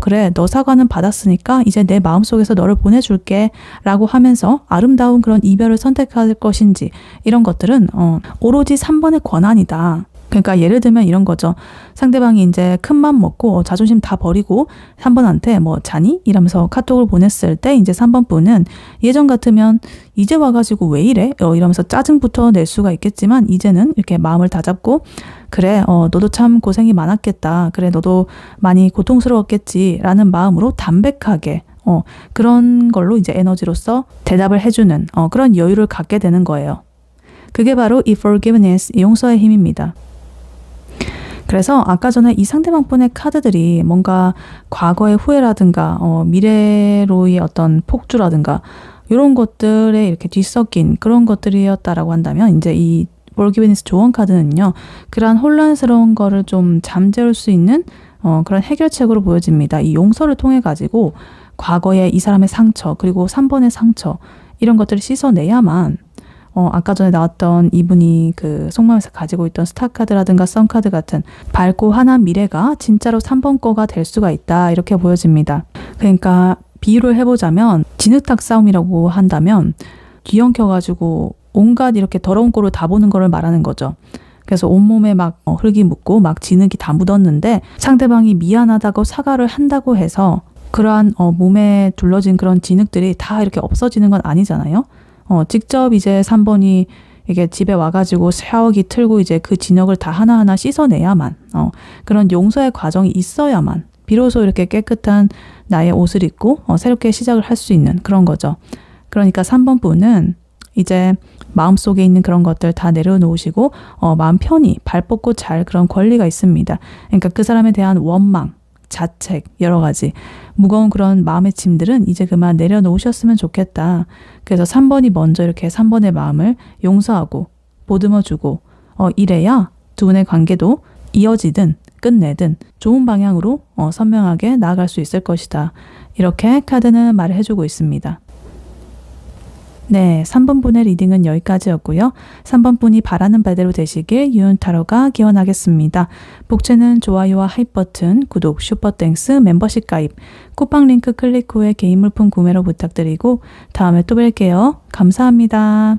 그래, 너 사과는 받았으니까 이제 내 마음속에서 너를 보내줄게 라고 하면서 아름다운 그런 이별을 선택할 것인지, 이런 것들은 오로지 3번의 권한이다. 그러니까 예를 들면 이런 거죠. 상대방이 이제 큰맘 먹고 자존심 다 버리고 3번한테 뭐 자니? 이러면서 카톡을 보냈을 때 이제 3번 분은 예전 같으면 이제 와가지고 왜 이래? 이러면서 짜증부터 낼 수가 있겠지만, 이제는 이렇게 마음을 다잡고 그래, 너도 참 고생이 많았겠다. 그래, 너도 많이 고통스러웠겠지 라는 마음으로 담백하게 그런 걸로 이제 에너지로서 대답을 해주는 그런 여유를 갖게 되는 거예요. 그게 바로 이 forgiveness, 용서의 힘입니다. 그래서 아까 전에 이 상대방 분의 카드들이 뭔가 과거의 후회라든가 미래로의 어떤 폭주라든가 이런 것들에 이렇게 뒤섞인 그런 것들이었다라고 한다면, 이제 이 forgiveness 조언 카드는요, 그러한 혼란스러운 거를 좀 잠재울 수 있는 그런 해결책으로 보여집니다. 이 용서를 통해 가지고 과거의 이 사람의 상처, 그리고 3번의 상처, 이런 것들을 씻어내야만 아까 전에 나왔던 이분이 그 속마음에서 가지고 있던 스타카드라든가 썬카드 같은 밝고 환한 미래가 진짜로 3번 거가 될 수가 있다, 이렇게 보여집니다. 그러니까 비유를 해보자면 진흙탕 싸움이라고 한다면 뒤엉켜가지고 온갖 이렇게 더러운 꼴을 다 보는 거를 말하는 거죠. 그래서 온몸에 막 흙이 묻고 막 진흙이 다 묻었는데 상대방이 미안하다고 사과를 한다고 해서 그러한 몸에 둘러진 그런 진흙들이 다 이렇게 없어지는 건 아니잖아요. 직접 이제 3번이 이게 집에 와가지고 샤워기 틀고 이제 그 진흙을 다 하나하나 씻어내야만, 그런 용서의 과정이 있어야만 비로소 이렇게 깨끗한 나의 옷을 입고 새롭게 시작을 할 수 있는 그런 거죠. 그러니까 3번 분은 이제 마음속에 있는 그런 것들 다 내려놓으시고 마음 편히 발 뻗고 잘 그런 권리가 있습니다. 그러니까 그 사람에 대한 원망, 자책, 여러 가지 무거운 그런 마음의 짐들은 이제 그만 내려놓으셨으면 좋겠다. 그래서 3번이 먼저 이렇게 3번의 마음을 용서하고 보듬어주고 이래야 두 분의 관계도 이어지든 끝내든 좋은 방향으로 선명하게 나아갈 수 있을 것이다. 이렇게 카드는 말을 해주고 있습니다. 네, 3번 분의 리딩은 여기까지였고요. 3번 분이 바라는 바대로 되시길 유은타로가 기원하겠습니다. 복채는 좋아요와 하이 버튼, 구독, 슈퍼땡스, 멤버십 가입, 쿠팡 링크 클릭 후에 개인 물품 구매로 부탁드리고 다음에 또 뵐게요. 감사합니다.